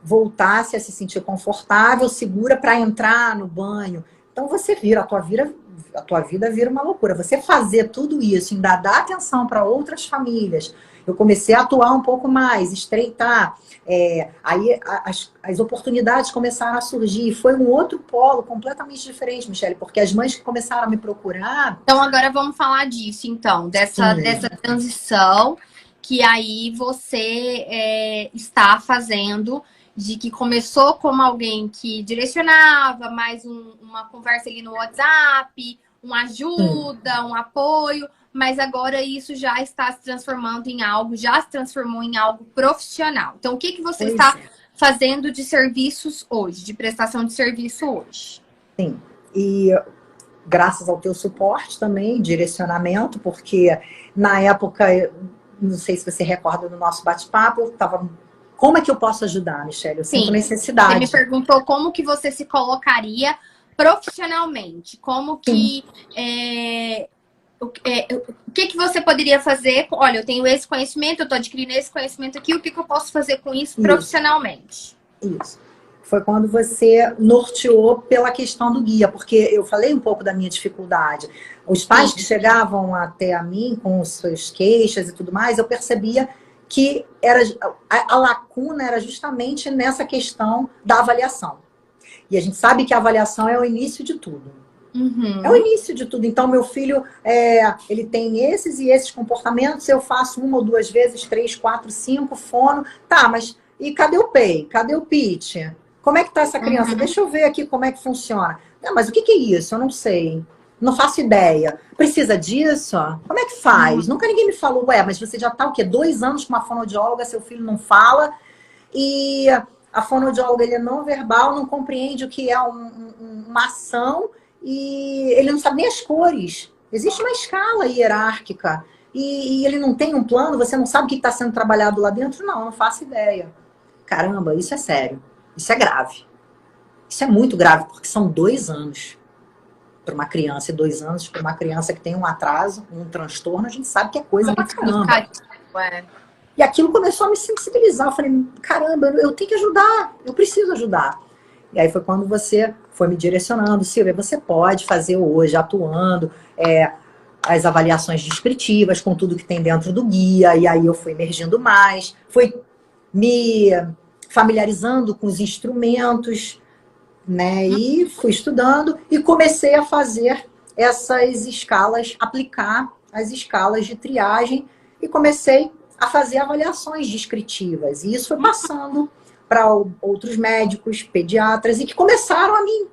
voltasse a se sentir confortável, segura para entrar no banho. Então você vira, a tua vida vira uma loucura. Você fazer tudo isso, ainda dar atenção para outras famílias. Eu comecei a atuar um pouco mais, estreitar. Aí as oportunidades começaram a surgir. Foi um outro polo completamente diferente, Michele, porque as mães que começaram a me procurar... Então agora vamos falar disso, então, dessa transição que aí você está fazendo, de que começou como alguém que direcionava, mais uma conversa ali no WhatsApp, uma ajuda, um apoio, mas agora isso já está se transformando em algo, já se transformou em algo profissional. Então, o que você está fazendo de serviços hoje, de prestação de serviço hoje? Sim, e graças ao teu suporte também, direcionamento, porque na época, não sei se você recorda do nosso bate-papo, eu estava... Como é que eu posso ajudar, Michele? Eu sinto necessidade. Você me perguntou como que você se colocaria profissionalmente. Como que... o que você poderia fazer? Olha, eu tenho esse conhecimento, eu estou adquirindo esse conhecimento aqui, o que eu posso fazer com isso profissionalmente? Isso. Foi quando você norteou pela questão do guia, porque eu falei um pouco da minha dificuldade. Os pais que chegavam até a mim com suas queixas e tudo mais, eu percebia que a lacuna era justamente nessa questão da avaliação. E a gente sabe que a avaliação é o início de tudo. É o início de tudo. Então, meu filho, ele tem esses e esses comportamentos, eu faço 1 ou 2 vezes, 3, 4, 5, fono. Tá, mas e cadê o PEI? Cadê o PIT? Como é que tá essa criança? Deixa eu ver aqui como é que funciona. Não, mas o que é isso? Eu não sei. Não faço ideia. Precisa disso? Como é que faz? Nunca ninguém me falou, mas você já tá o quê? 2 anos com uma fonoaudióloga, seu filho não fala, e a fonoaudióloga, ele é não verbal, não compreende o que é uma ação, e ele não sabe nem as cores. Existe uma escala hierárquica, e ele não tem um plano, você não sabe o que está sendo trabalhado lá dentro? Não faço ideia. Caramba, isso é sério. Isso é grave. Isso é muito grave, porque são 2 anos. Para uma criança, e 2 anos para uma criança que tem um atraso, um transtorno, a gente sabe que é coisa pra caramba. E aquilo começou a me sensibilizar. Eu falei, caramba, eu tenho que ajudar, eu preciso ajudar. E aí foi quando você foi me direcionando, Silvia, você pode fazer hoje, atuando, as avaliações descritivas com tudo que tem dentro do guia, e aí eu fui emergindo mais, fui me familiarizando com os instrumentos, né? E fui estudando e comecei a fazer essas escalas, aplicar as escalas de triagem e comecei a fazer avaliações descritivas. E isso foi passando para outros médicos, pediatras, e que começaram a me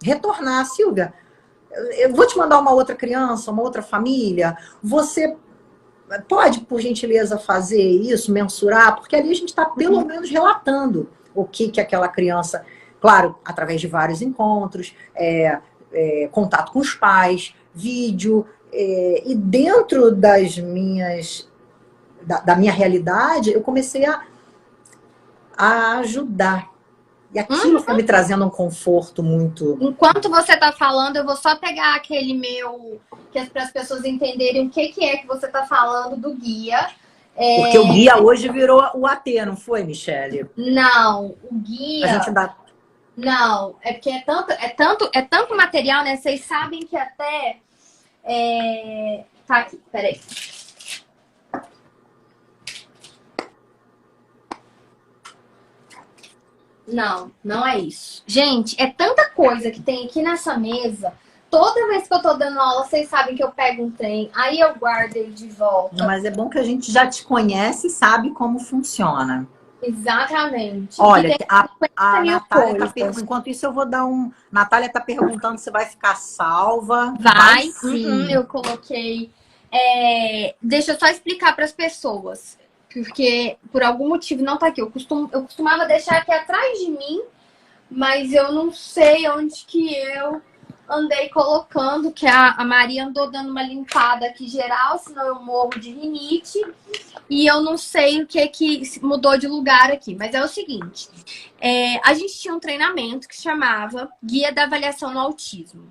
retornar. Silvia, eu vou te mandar uma outra criança, uma outra família, você pode, por gentileza, fazer isso, mensurar? Porque ali a gente está pelo menos relatando o que aquela criança... Claro, através de vários encontros, contato com os pais, vídeo, e dentro da minha realidade, eu comecei a ajudar. E aquilo foi me trazendo um conforto muito... Enquanto você está falando, eu vou só pegar aquele meu, que é para as pessoas entenderem o que é que você está falando do guia. Porque o guia hoje virou o AT, não foi, Michele? Não, o guia... A gente dá... Não, é porque é tanto material, né? Vocês sabem que até... Tá aqui, peraí. Não é isso. Gente, é tanta coisa que tem aqui nessa mesa. Toda vez que eu tô dando aula, vocês sabem que eu pego um trem, aí eu guardo ele de volta. Mas é bom que a gente já te conhece e sabe como funciona. Exatamente. Olha, a Natália tá perguntando. Enquanto isso, eu vou dar um... Natália tá perguntando se vai ficar salva. Vai sim. Eu coloquei... Deixa eu só explicar para as pessoas. porque por algum motivo não tá aqui. Eu costumava deixar aqui atrás de mim, mas eu não sei onde que eu andei colocando, que a Maria andou dando uma limpada aqui geral, senão eu morro de rinite. E eu não sei o que mudou de lugar aqui. Mas é o seguinte, a gente tinha um treinamento que chamava Guia da Avaliação no Autismo.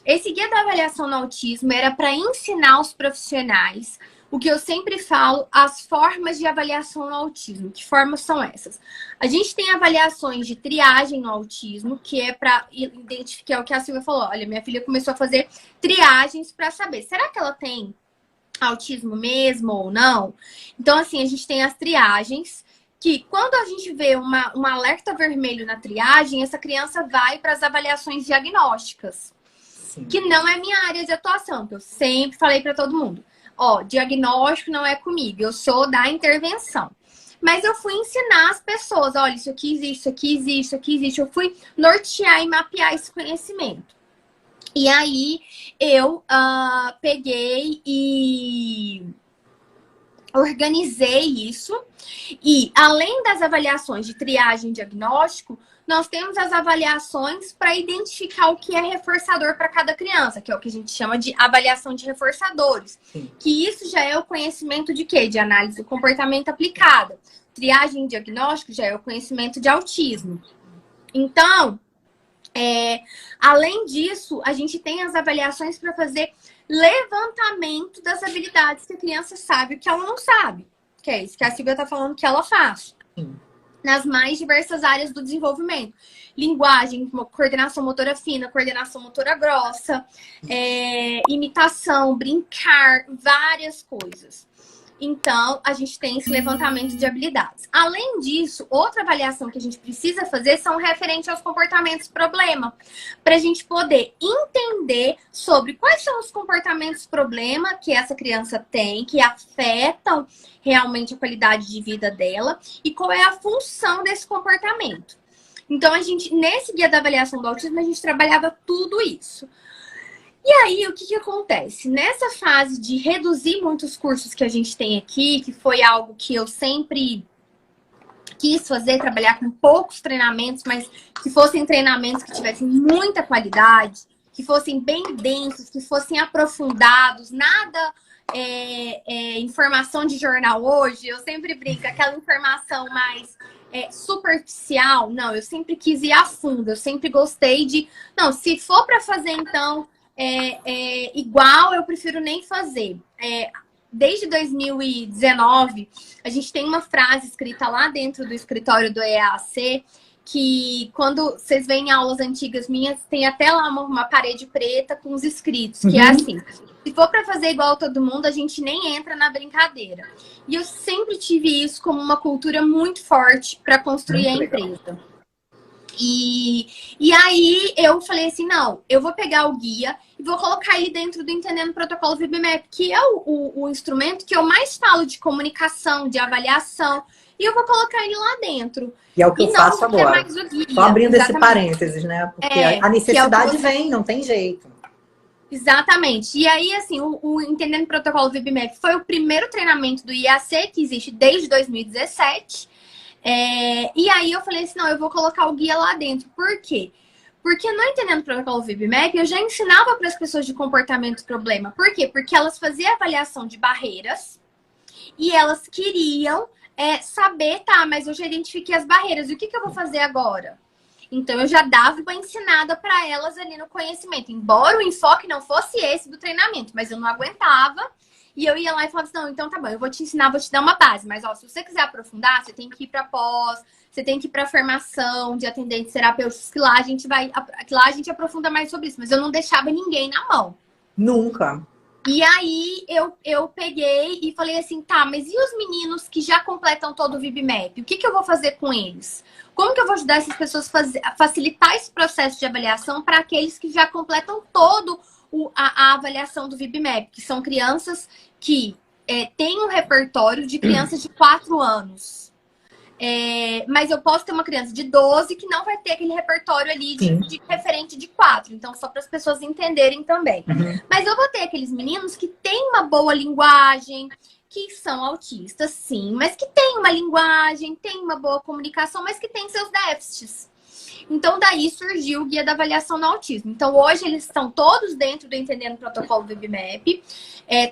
Esse Guia da Avaliação no Autismo era para ensinar os profissionais o que eu sempre falo, as formas de avaliação no autismo. Que formas são essas? A gente tem avaliações de triagem no autismo, que é para identificar o que a Silvia falou. Olha, minha filha começou a fazer triagens para saber, será que ela tem autismo mesmo ou não? Então, assim, a gente tem as triagens, que quando a gente vê um alerta vermelho na triagem, essa criança vai para as avaliações diagnósticas, que não é minha área de atuação, que eu sempre falei para todo mundo. Ó, diagnóstico não é comigo, eu sou da intervenção. Mas eu fui ensinar as pessoas, olha, isso aqui existe, isso aqui existe, isso aqui existe. Eu fui nortear e mapear esse conhecimento. E aí, eu peguei e organizei isso. E, além das avaliações de triagem e diagnóstico, nós temos as avaliações para identificar o que é reforçador para cada criança, que é o que a gente chama de avaliação de reforçadores. Sim. Que isso já é o conhecimento de quê? De análise do comportamento aplicada. Triagem e diagnóstico já é o conhecimento de autismo. Então, além disso, a gente tem as avaliações para fazer levantamento das habilidades que a criança sabe e que ela não sabe. Que é isso que a Silvia está falando que ela faz. Sim. Nas mais diversas áreas do desenvolvimento. Linguagem, coordenação motora fina, coordenação motora grossa, imitação, brincar, várias coisas. Então, a gente tem esse levantamento de habilidades. Além disso, outra avaliação que a gente precisa fazer são referentes aos comportamentos problema, para a gente poder entender sobre quais são os comportamentos problema que essa criança tem, que afetam realmente a qualidade de vida dela e qual é a função desse comportamento. Então, nesse guia da avaliação do autismo, a gente trabalhava tudo isso. E aí, o que acontece? Nessa fase de reduzir muitos cursos que a gente tem aqui, que foi algo que eu sempre quis fazer, trabalhar com poucos treinamentos, mas que fossem treinamentos que tivessem muita qualidade, que fossem bem densos, que fossem aprofundados, nada informação de jornal hoje. Eu sempre brinco, aquela informação mais superficial. Não, eu sempre quis ir a fundo, eu sempre gostei de... Não, se for para fazer, então... igual, eu prefiro nem fazer. Desde 2019, a gente tem uma frase escrita lá dentro do escritório do EAC, que quando vocês veem aulas antigas minhas, tem até lá uma parede preta com os escritos, que é assim: se for para fazer igual todo mundo, a gente nem entra na brincadeira. E eu sempre tive isso como uma cultura muito forte para construir a empresa. E aí eu falei assim, não, eu vou pegar o guia e vou colocar ele dentro do Entendendo o Protocolo VibMap, que é o instrumento que eu mais falo de comunicação, de avaliação, e eu vou colocar ele lá dentro. E é o que eu faço agora. Só abrindo esse parênteses, né? Porque a necessidade vem, não tem jeito. Exatamente. E aí, assim, o Entendendo o Protocolo VibMap foi o primeiro treinamento do IAC, que existe desde 2017. E aí eu falei assim, não, eu vou colocar o guia lá dentro. Por quê? Porque no Entendendo o Protocolo VibMap, eu já ensinava para as pessoas de comportamento problema. Por quê? Porque elas faziam avaliação de barreiras e elas queriam saber, tá, mas eu já identifiquei as barreiras, e o que eu vou fazer agora? Então, eu já dava uma ensinada para elas ali no conhecimento. Embora o enfoque não fosse esse do treinamento, mas eu não aguentava. E eu ia lá e falava assim, não, então tá bom, eu vou te ensinar, vou te dar uma base. Mas, ó, se você quiser aprofundar, você tem que ir para pós, você tem que ir para formação de atendentes terapêuticos, que lá a gente aprofunda mais sobre isso. Mas eu não deixava ninguém na mão. Nunca. E aí, eu peguei e falei assim, tá, mas e os meninos que já completam todo o VibMap? O que eu vou fazer com eles? Como que eu vou ajudar essas pessoas a facilitar esse processo de avaliação para aqueles que já completam todo a avaliação do VibMap, que são crianças que têm um repertório de crianças de 4 anos. Mas eu posso ter uma criança de 12 que não vai ter aquele repertório ali de referente de 4. Então, só para as pessoas entenderem também. Mas eu vou ter aqueles meninos que têm uma boa linguagem, que são autistas, sim, mas que têm uma linguagem, têm uma boa comunicação, mas que têm seus déficits. Então, daí surgiu o Guia da Avaliação no Autismo. Então, hoje eles estão todos dentro do Entendendo o Protocolo VB-MAP.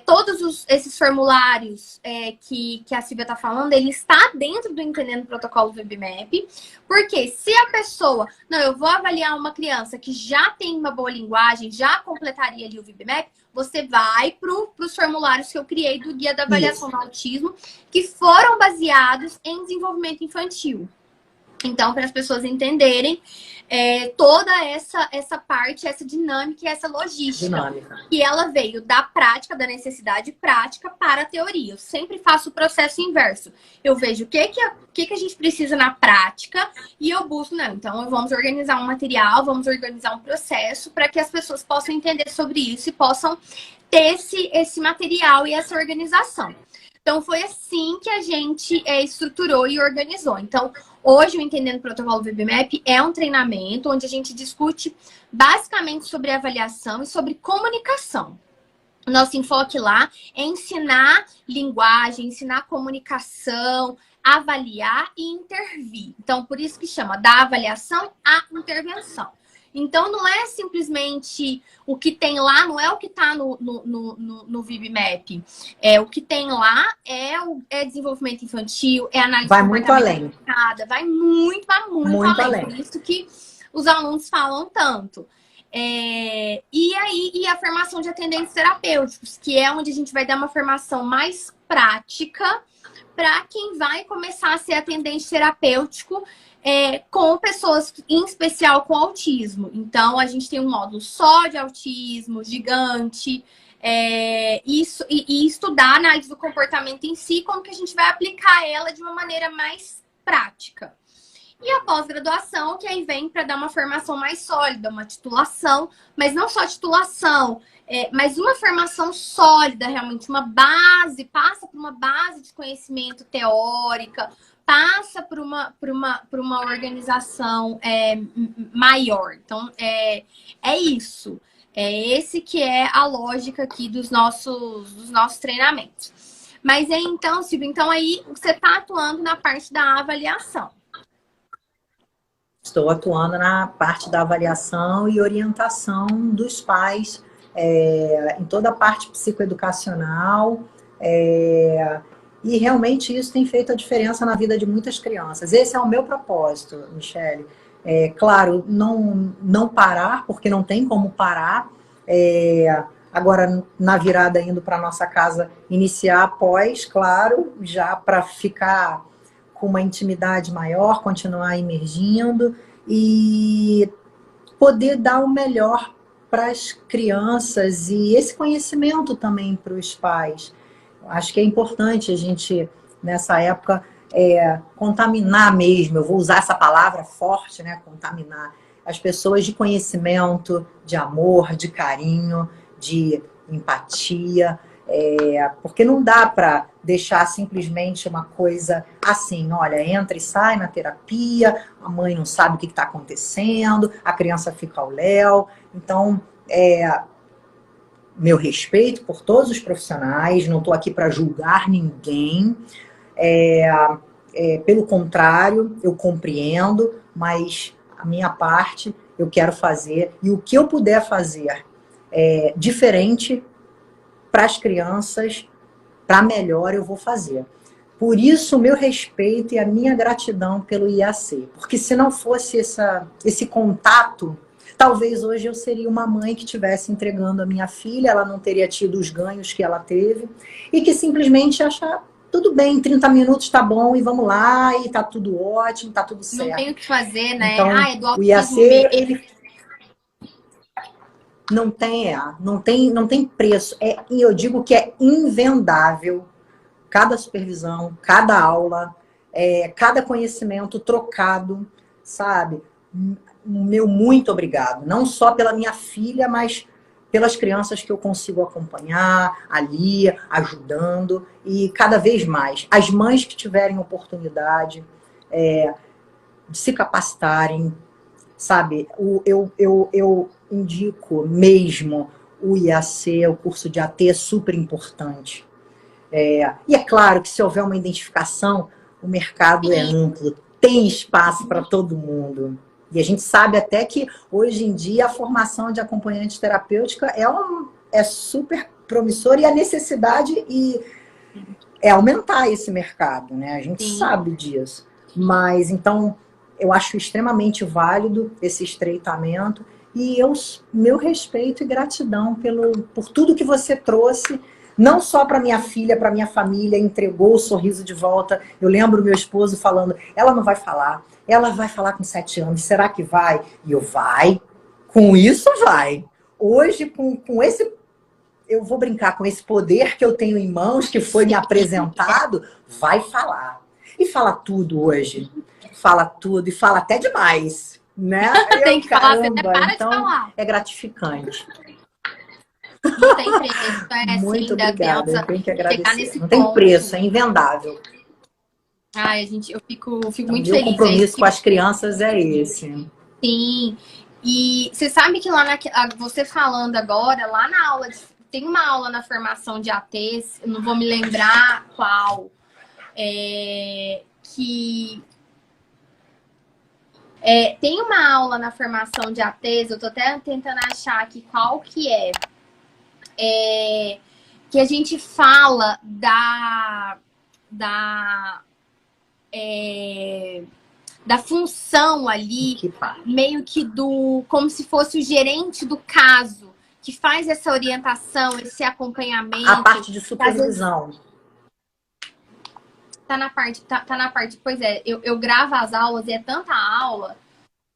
Todos esses formulários que a Silvia está falando, ele está dentro do Entendendo o Protocolo VB-MAP. Porque se a pessoa... Não, eu vou avaliar uma criança que já tem uma boa linguagem, já completaria ali o VB-MAP, você vai para os formulários que eu criei do Guia da Avaliação no Autismo, que foram baseados em desenvolvimento infantil. Então, para as pessoas entenderem toda essa parte, essa dinâmica e essa logística. Que ela veio da prática, da necessidade prática para a teoria. Eu sempre faço o processo inverso. Eu vejo o que a gente precisa na prática e eu busco, não. Então, vamos organizar um material, vamos organizar um processo para que as pessoas possam entender sobre isso e possam ter esse material e essa organização. Então, foi assim que a gente estruturou e organizou. Então, hoje, o Entendendo o Protocolo VB-MAP é um treinamento onde a gente discute basicamente sobre avaliação e sobre comunicação. O nosso enfoque lá é ensinar linguagem, ensinar comunicação, avaliar e intervir. Então, por isso que chama da avaliação à intervenção. Então, não é simplesmente o que tem lá, não é o que está no VB-MAP. O que tem lá é desenvolvimento infantil, é análise vai muito além. Vai muito além. Por isso que os alunos falam tanto. E a formação de atendentes terapêuticos, que é onde a gente vai dar uma formação mais prática para quem vai começar a ser atendente terapêutico com pessoas, em especial com autismo. Então, a gente tem um módulo só de autismo, gigante, e estudar a análise do comportamento em si, como que a gente vai aplicar ela de uma maneira mais prática. E a pós-graduação, que aí vem para dar uma formação mais sólida, uma titulação, mas não só titulação, mas uma formação sólida, realmente, uma base, passa por uma base de conhecimento teórica, passa por uma organização maior. Então, é isso. Esse que é a lógica aqui dos nossos treinamentos. Mas então, Silvia, aí você está atuando na parte da avaliação. Estou atuando na parte da avaliação e orientação dos pais, em toda a parte psicoeducacional, e realmente isso tem feito a diferença na vida de muitas crianças. Esse é o meu propósito, Michele. Claro, não parar, porque não tem como parar. Agora, na virada, indo para a nossa casa iniciar após, claro, já para ficar com uma intimidade maior, continuar emergindo e poder dar o melhor para as crianças e esse conhecimento também para os pais. Acho que é importante a gente, nessa época, contaminar mesmo, eu vou usar essa palavra forte, né? Contaminar as pessoas de conhecimento, de amor, de carinho, de empatia, porque não dá para deixar simplesmente uma coisa assim, olha, entra e sai na terapia, a mãe não sabe o que está acontecendo, a criança fica ao léu. Então, meu respeito por todos os profissionais, não estou aqui para julgar ninguém, pelo contrário, eu compreendo, mas a minha parte eu quero fazer, e o que eu puder fazer diferente para as crianças, para melhor eu vou fazer. Por isso, o meu respeito e a minha gratidão pelo IAC. Porque se não fosse esse contato, talvez hoje eu seria uma mãe que estivesse entregando a minha filha, ela não teria tido os ganhos que ela teve, e que simplesmente achar, tudo bem, 30 minutos tá bom, e vamos lá, e tá tudo ótimo, tá tudo certo. Não tem o que fazer, né? Então, o IAC, ele não tem preço. E eu digo que é invendável cada supervisão, cada aula, cada conhecimento trocado, sabe? Meu muito obrigado. Não só pela minha filha, mas pelas crianças que eu consigo acompanhar ali, ajudando, e cada vez mais. As mães que tiverem oportunidade de se capacitarem, sabe? Eu indico mesmo o IAC, o curso de AT é super importante. E é claro que se houver uma identificação, o mercado é amplo, tem espaço para todo mundo. E a gente sabe até que, hoje em dia, a formação de acompanhante terapêutica é super promissora e a necessidade é aumentar esse mercado, né? A gente sabe disso. Mas, então, eu acho extremamente válido esse estreitamento e meu respeito e gratidão por tudo que você trouxe, não só para minha filha, para minha família, entregou o sorriso de volta. Eu lembro meu esposo falando, ela não vai falar, ela vai falar com 7 anos, será que vai? E eu, vai, com isso vai. Hoje, com esse, eu vou brincar com esse poder que eu tenho em mãos, que foi me apresentado, vai falar. E fala tudo hoje. Fala tudo e fala até demais, né? Tem que falar, você caramba, para então de falar. é gratificante. Não tem preço, Muito assim, da obrigada, criança eu tenho que chegar agradecer. nesse Não tem ponto. preço, é invendável. Ai, eu fico Então, muito meu feliz. compromisso com as crianças é esse. Sim. E você sabe que lá você falando agora, lá na aula, tem uma aula na formação de ATs, eu não vou me lembrar qual, tem uma aula na formação de ATs, eu tô até tentando achar aqui qual que que a gente fala da função ali, meio que como se fosse o gerente do caso, que faz essa orientação, esse acompanhamento. A parte de supervisão. Tá na parte, pois é, eu gravo as aulas e é tanta aula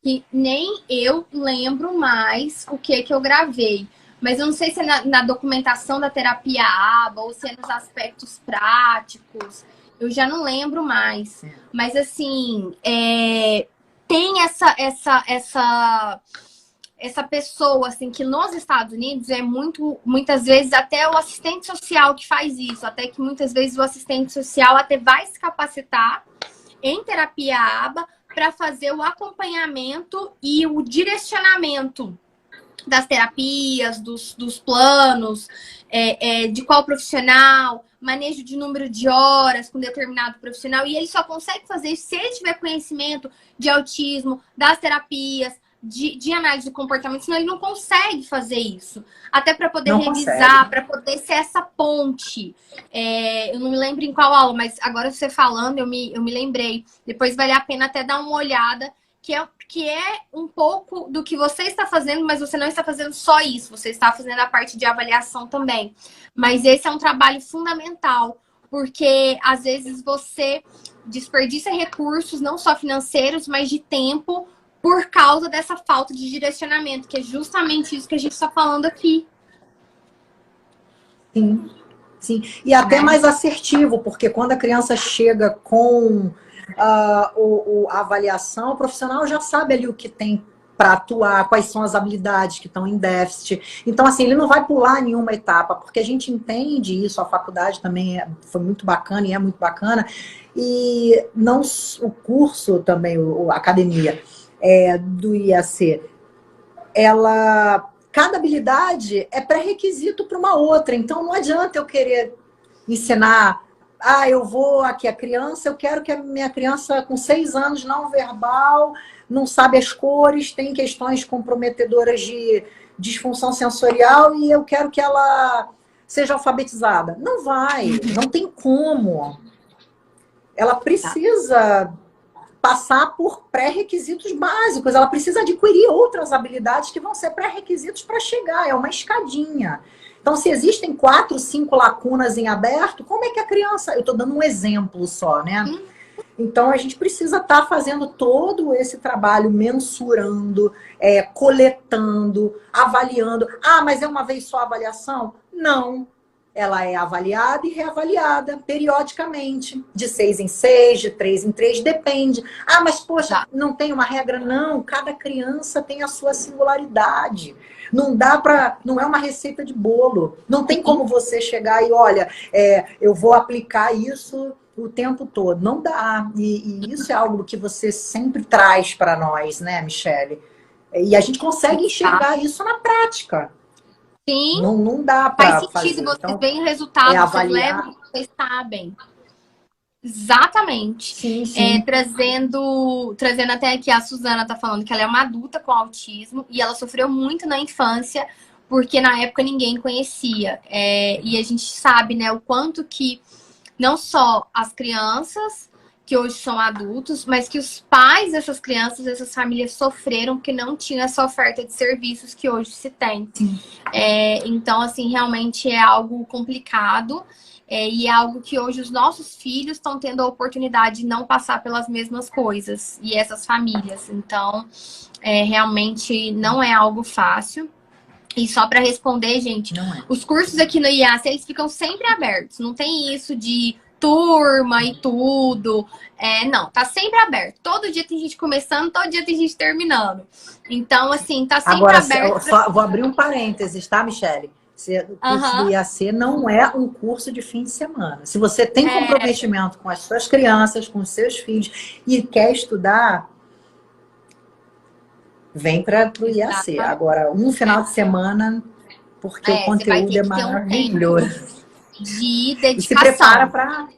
que nem eu lembro mais o que eu gravei. Mas eu não sei se é na documentação da terapia ABA ou se é nos aspectos práticos. Eu já não lembro mais. Mas, assim, tem essa pessoa, assim, que nos Estados Unidos muitas vezes até o assistente social que faz isso. Até que muitas vezes o assistente social até vai se capacitar em terapia ABA para fazer o acompanhamento e o direcionamento das terapias, dos planos, de qual profissional, manejo de número de horas com determinado profissional. E ele só consegue fazer isso se ele tiver conhecimento de autismo, das terapias, de análise de comportamento, senão ele não consegue fazer isso. Até para poder revisar, para poder ser essa ponte. Eu não me lembro em qual aula, mas agora você falando, eu me lembrei. Depois vale a pena até dar uma olhada, que é um pouco do que você está fazendo, mas você não está fazendo só isso, você está fazendo a parte de avaliação também. Mas esse é um trabalho fundamental, porque às vezes você desperdiça recursos, não só financeiros, mas de tempo, por causa dessa falta de direcionamento, que é justamente isso que a gente está falando aqui. Sim, sim. E até mais assertivo, porque quando a criança chega com a avaliação, o profissional já sabe ali o que tem para atuar, quais são as habilidades que estão em déficit. Então, assim, ele não vai pular nenhuma etapa, porque a gente entende isso, a faculdade também foi muito bacana e é muito bacana, e não o curso também, a academia do IAC, cada habilidade é pré-requisito para uma outra, então não adianta eu querer ensinar. Eu vou aqui, a criança, eu quero que a minha criança com 6 anos, não verbal, não sabe as cores, tem questões comprometedoras de disfunção sensorial e eu quero que ela seja alfabetizada. Não vai, não tem como. Ela precisa passar por pré-requisitos básicos, ela precisa adquirir outras habilidades que vão ser pré-requisitos para chegar, é uma escadinha. Então, se existem 4, 5 lacunas em aberto, como é que a criança... Eu estou dando um exemplo só, né? Então, a gente precisa estar fazendo todo esse trabalho, mensurando, coletando, avaliando. Mas é uma vez só a avaliação? Não. Ela é avaliada e reavaliada periodicamente. De 6 em 6, de 3 em 3, depende. Mas, poxa, não tem uma regra? Não. Cada criança tem a sua singularidade. Não é uma receita de bolo. Não tem como você chegar e, olha, eu vou aplicar isso o tempo todo. Não dá. E isso é algo que você sempre traz para nós, né, Michele? E a gente consegue enxergar isso na prática. Sim. Não dá para fazer. Faz sentido, você vem o resultado, você leva vocês sabem. Exatamente. Sim, sim. Trazendo até aqui, a Suzana tá falando que ela é uma adulta com autismo e ela sofreu muito na infância, porque na época ninguém conhecia. E a gente sabe, né, o quanto que não só as crianças que hoje são adultos, mas que os pais dessas crianças, dessas famílias sofreram porque não tinha essa oferta de serviços que hoje se tem. Então, assim, realmente é algo complicado. E é algo que hoje os nossos filhos estão tendo a oportunidade de não passar pelas mesmas coisas. E essas famílias. Então, realmente não é algo fácil. E só para responder, gente, os cursos aqui no IAC, eles ficam sempre abertos. Não tem isso de turma e tudo. Não, tá sempre aberto. Todo dia tem gente começando, todo dia tem gente terminando. Então, assim, tá sempre Agora, aberto. só vou abrir um parênteses, tá, Michele? O curso do IAC não é um curso de fim de semana. Se você tem comprometimento com as suas crianças, com os seus filhos e quer estudar, vem para o IAC. Agora, um final de semana, porque o conteúdo é maravilhoso. De dedicação. E se prepara para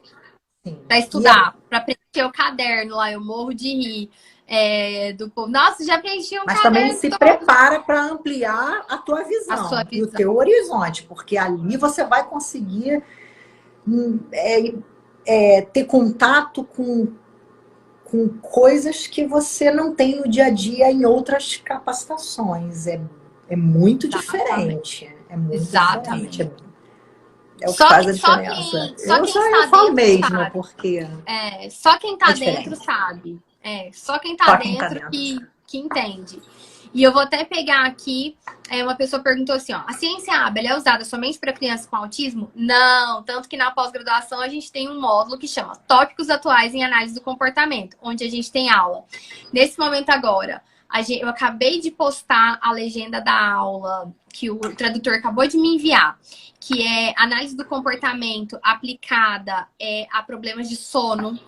estudar, para preencher o caderno lá. Eu morro de rir. Do povo. Nossa, já preenchi um Mas caderno. Mas também se prepara para ampliar a tua visão e o teu horizonte, porque ali você vai conseguir ter contato com coisas que você não tem no dia a dia em outras capacitações. É muito diferente. É muito diferente. É o que faz a diferença. Eu falo mesmo, sabe. Porque... só quem tá dentro sabe. Só quem tá dentro que entende. E eu vou até pegar aqui, uma pessoa perguntou assim, ó, a ciência hábil é usada somente para crianças com autismo? Não, tanto que na pós-graduação a gente tem um módulo que chama Tópicos Atuais em Análise do Comportamento, onde a gente tem aula. Nesse momento agora, eu acabei de postar a legenda da aula que o tradutor acabou de me enviar, que é análise do comportamento aplicada a problemas de sono.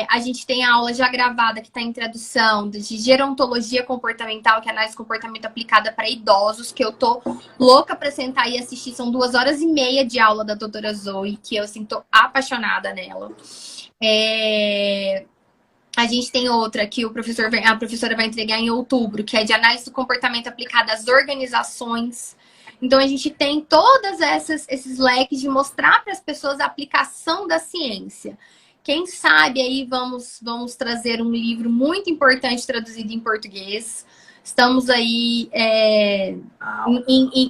A gente tem a aula já gravada que está em tradução de gerontologia comportamental, que é análise de comportamento aplicada para idosos, que eu tô louca para sentar e assistir. São 2h30 de aula da doutora Zoe, que eu assim, tô apaixonada nela. A gente tem outra que a professora vai entregar em outubro, que é de análise do comportamento aplicada às organizações. Então, a gente tem todas esses leques de mostrar para as pessoas a aplicação da ciência. Quem sabe aí vamos trazer um livro muito importante traduzido em português. Estamos aí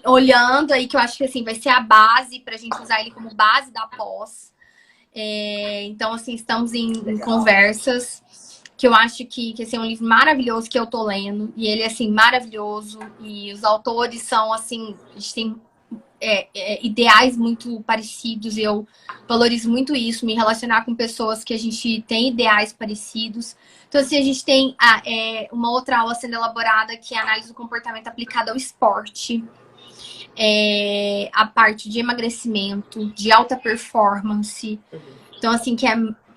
olhando aí, que eu acho que assim, vai ser a base para a gente usar ele como base da pós. Então, assim, estamos em conversas, que eu acho que esse é um livro maravilhoso que eu tô lendo. E ele é, assim, maravilhoso. E os autores são, assim, a gente tem ideais muito parecidos. E eu valorizo muito isso, me relacionar com pessoas que a gente tem ideais parecidos. Então, assim, a gente tem uma outra aula sendo elaborada, que é a análise do comportamento aplicado ao esporte. A parte de emagrecimento, de alta performance. Então, assim,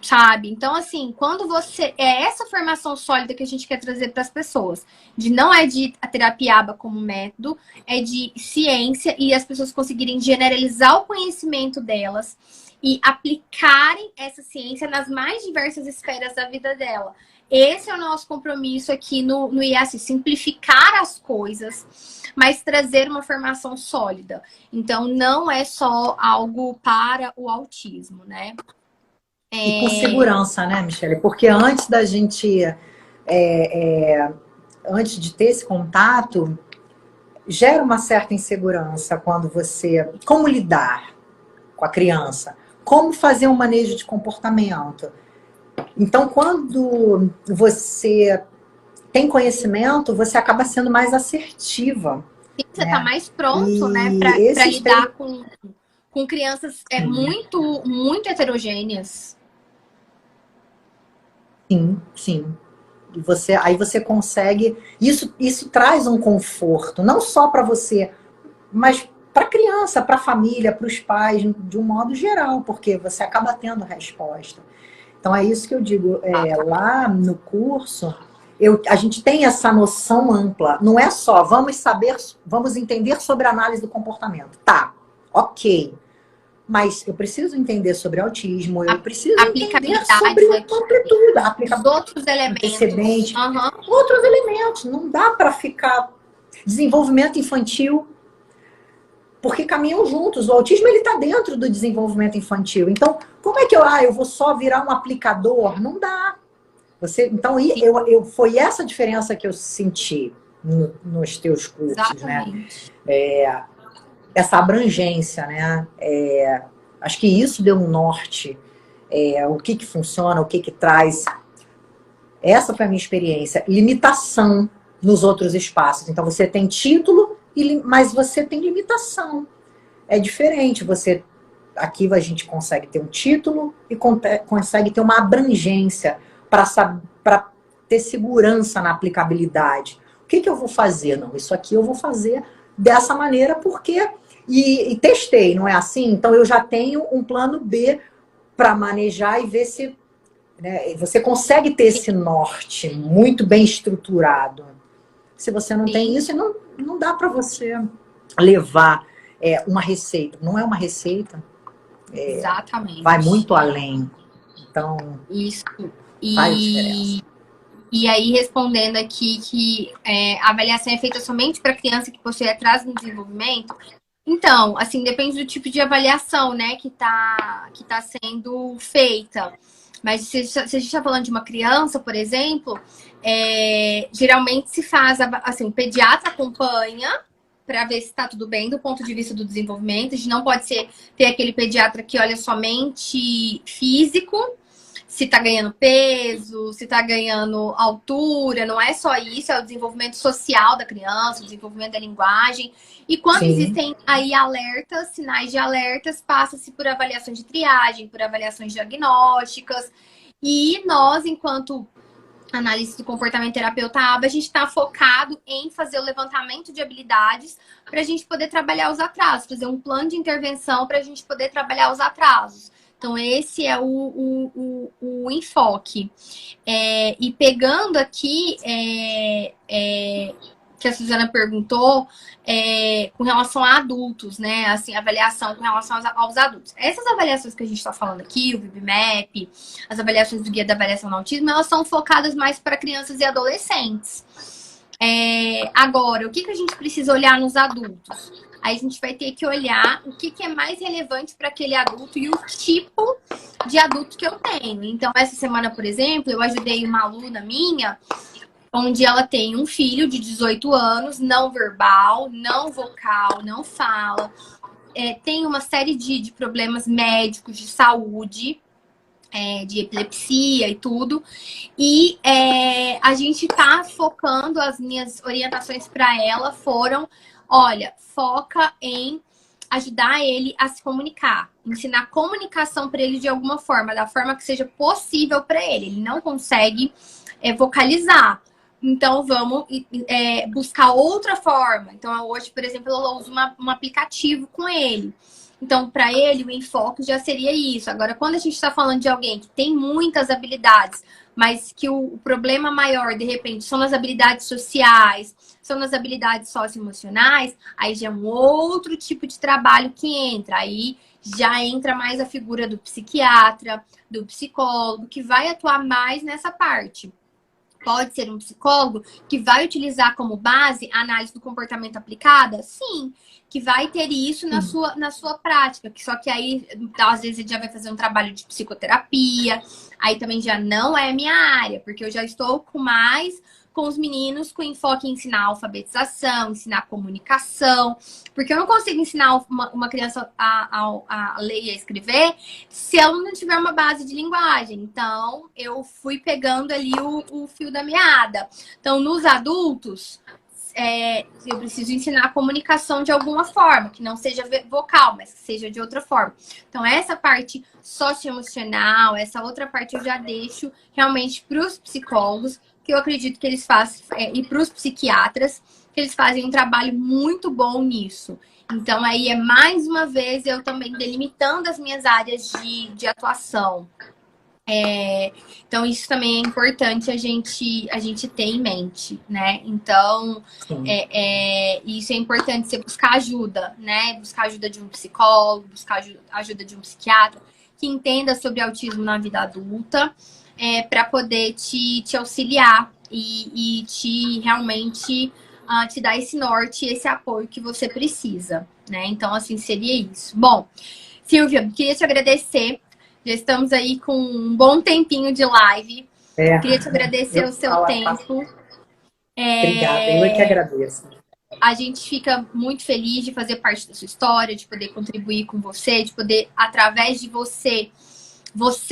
sabe? Então, assim, quando você... essa formação sólida que a gente quer trazer para as pessoas. Não é de a terapia ABA como método, é de ciência e as pessoas conseguirem generalizar o conhecimento delas e aplicarem essa ciência nas mais diversas esferas da vida dela. Esse é o nosso compromisso aqui no IAC, simplificar as coisas, mas trazer uma formação sólida. Então, não é só algo para o autismo, né? E com segurança, né, Michele? Porque antes da gente... antes de ter esse contato, gera uma certa insegurança quando você... Como lidar com a criança? Como fazer um manejo de comportamento? Então, quando você tem conhecimento, você acaba sendo mais assertiva. Sim, você está mais pronto, né, para lidar com crianças muito, muito heterogêneas. Sim, sim. E aí você consegue... Isso traz um conforto, não só para você, mas para a criança, para a família, para os pais, de um modo geral, porque você acaba tendo resposta. Então, é isso que eu digo. Lá no curso, a gente tem essa noção ampla. Não é só vamos entender sobre a análise do comportamento. Tá, ok. Mas eu preciso entender sobre autismo, eu preciso entender aplicabilidade sobre daqui, amplitude, os outros elementos. antecedente, outros elementos. Não dá para ficar desenvolvimento infantil, porque caminham juntos. O autismo ele está dentro do desenvolvimento infantil. Então, como é que eu vou só virar um aplicador? Não dá. Então, foi essa diferença que eu senti nos teus cursos, Exatamente. né? Essa abrangência, né? Acho que isso deu um norte. O que funciona, o que traz. Essa foi a minha experiência. Limitação nos outros espaços. Então, você tem título, mas você tem limitação. É diferente. Aqui a gente consegue ter um título e consegue ter uma abrangência para ter segurança na aplicabilidade. O que eu vou fazer? Não, isso aqui eu vou fazer dessa maneira porque... E testei, não é assim? Então, eu já tenho um plano B para manejar e ver se... Né, você consegue ter esse norte muito bem estruturado. Se você não tem isso, não dá para você levar uma receita. Não é uma receita. Exatamente. Vai muito além. Então, isso. Faz diferença. E aí, respondendo aqui que a avaliação é feita somente para criança que possui atraso no desenvolvimento. Então, assim, depende do tipo de avaliação, né, que tá sendo feita. Mas se a gente está falando de uma criança, por exemplo, geralmente se faz, assim, o pediatra acompanha para ver se está tudo bem do ponto de vista do desenvolvimento. A gente não pode ter aquele pediatra que olha somente físico, se está ganhando peso, se está ganhando altura, não é só isso, é o desenvolvimento social da criança, o desenvolvimento da linguagem. E quando existem aí alertas, sinais de alertas, passa-se por avaliações de triagem, por avaliações diagnósticas. E nós, enquanto análise do comportamento terapeuta ABA, a gente está focado em fazer o levantamento de habilidades para a gente poder trabalhar os atrasos, fazer um plano de intervenção para a gente poder trabalhar os atrasos. Então, esse é o enfoque. E pegando aqui, que a Suzana perguntou, com relação a adultos, né? Assim, avaliação com relação aos adultos. Essas avaliações que a gente está falando aqui, o VB-MAP, as avaliações do Guia da Avaliação no Autismo, elas são focadas mais para crianças e adolescentes. Agora, o que a gente precisa olhar nos adultos? Aí a gente vai ter que olhar o que é mais relevante para aquele adulto e o tipo de adulto que eu tenho. Então, essa semana, por exemplo, eu ajudei uma aluna minha, onde ela tem um filho de 18 anos, não verbal, não vocal, não fala, tem uma série de problemas médicos, de saúde, de epilepsia e tudo. E a gente tá focando, as minhas orientações para ela foram: olha, foca em ajudar ele a se comunicar, ensinar comunicação para ele de alguma forma, da forma que seja possível para ele. Ele não consegue vocalizar. Então, vamos buscar outra forma. Então, hoje, por exemplo, ela usa um aplicativo com ele. Então, para ele, o enfoque já seria isso. Agora, quando a gente está falando de alguém que tem muitas habilidades, mas que o problema maior, de repente, são nas habilidades sociais, são nas habilidades socioemocionais, aí já é um outro tipo de trabalho que entra. Aí já entra mais a figura do psiquiatra, do psicólogo, que vai atuar mais nessa parte. Pode ser um psicólogo que vai utilizar como base a análise do comportamento aplicada? Sim, que vai ter isso na sua prática. Só que aí, às vezes, ele já vai fazer um trabalho de psicoterapia. Aí também já não é a minha área, porque eu já estou com os meninos com enfoque em ensinar alfabetização, ensinar comunicação. Porque eu não consigo ensinar uma criança a ler e a escrever se ela não tiver uma base de linguagem. Então, eu fui pegando ali o fio da meada. Então, nos adultos, eu preciso ensinar a comunicação de alguma forma, que não seja vocal, mas que seja de outra forma. Então, essa parte socioemocional, essa outra parte eu já deixo realmente para os psicólogos, que eu acredito que eles fazem, e para os psiquiatras, que eles fazem um trabalho muito bom nisso. Então, aí mais uma vez eu também delimitando as minhas áreas de atuação. Então, isso também é importante a gente ter em mente, né? Então, isso é importante, você buscar ajuda, né? Buscar ajuda de um psicólogo, buscar ajuda de um psiquiatra que entenda sobre autismo na vida adulta, para poder te auxiliar e te realmente te dar esse norte, esse apoio que você precisa, né? Então, assim, seria isso. Bom, Silvia, queria te agradecer. Já estamos aí com um bom tempinho de live. Queria te agradecer o seu tempo. Obrigada, eu é que agradeço. A gente fica muito feliz de fazer parte da sua história, de poder contribuir com você, de poder, através de você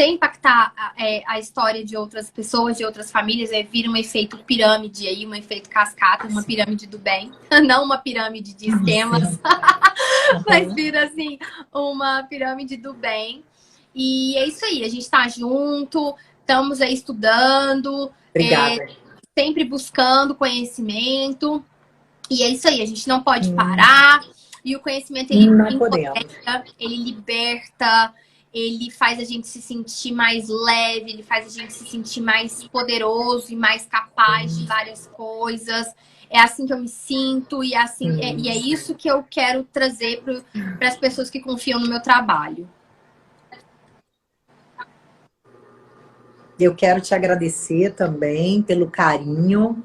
impactar a história de outras pessoas, de outras famílias, vira um efeito pirâmide aí, um efeito cascata, uma pirâmide do bem, não uma pirâmide de esquemas, mas vira assim, uma pirâmide do bem. E é isso aí, a gente tá junto, estamos aí estudando, sempre buscando conhecimento, e é isso aí, a gente não pode parar, e o conhecimento, ele empodera, ele liberta, ele faz a gente se sentir mais leve, ele faz a gente se sentir mais poderoso e mais capaz de várias coisas. É assim que eu me sinto e é isso que eu quero trazer para as pessoas que confiam no meu trabalho. Eu quero te agradecer também pelo carinho.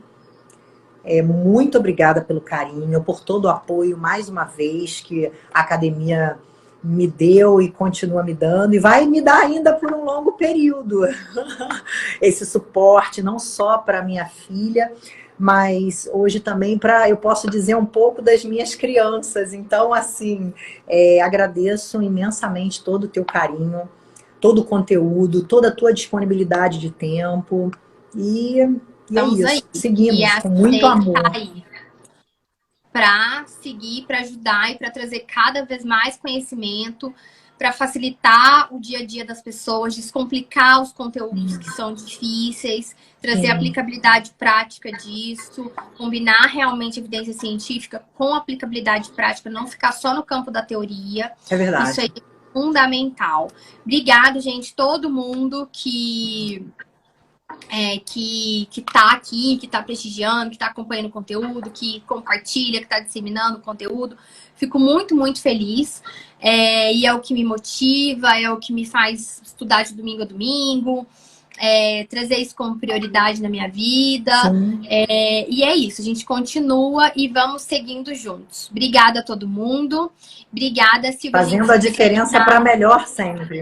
Muito obrigada pelo carinho, por todo o apoio, mais uma vez, que a academia me deu e continua me dando, e vai me dar ainda por um longo período. Esse suporte, não só para minha filha, mas hoje também eu posso dizer um pouco das minhas crianças. Então, assim, agradeço imensamente todo o teu carinho, todo o conteúdo, toda a tua disponibilidade de tempo. E é isso, aí. Seguimos com muito amor. Para seguir, para ajudar e para trazer cada vez mais conhecimento, para facilitar o dia a dia das pessoas, descomplicar os conteúdos que são difíceis, trazer aplicabilidade prática disso, combinar realmente evidência científica com aplicabilidade prática, não ficar só no campo da teoria. É verdade. Isso aí é fundamental. Obrigado, gente, todo mundo que tá aqui, que tá prestigiando, que tá acompanhando o conteúdo, que compartilha, que tá disseminando o conteúdo. Fico muito, muito feliz. E é o que me motiva, é o que me faz estudar de domingo a domingo, trazer isso como prioridade na minha vida. E é isso, a gente continua e vamos seguindo juntos. Obrigada a todo mundo. Obrigada, Silvia. Fazendo a diferença para melhor sempre.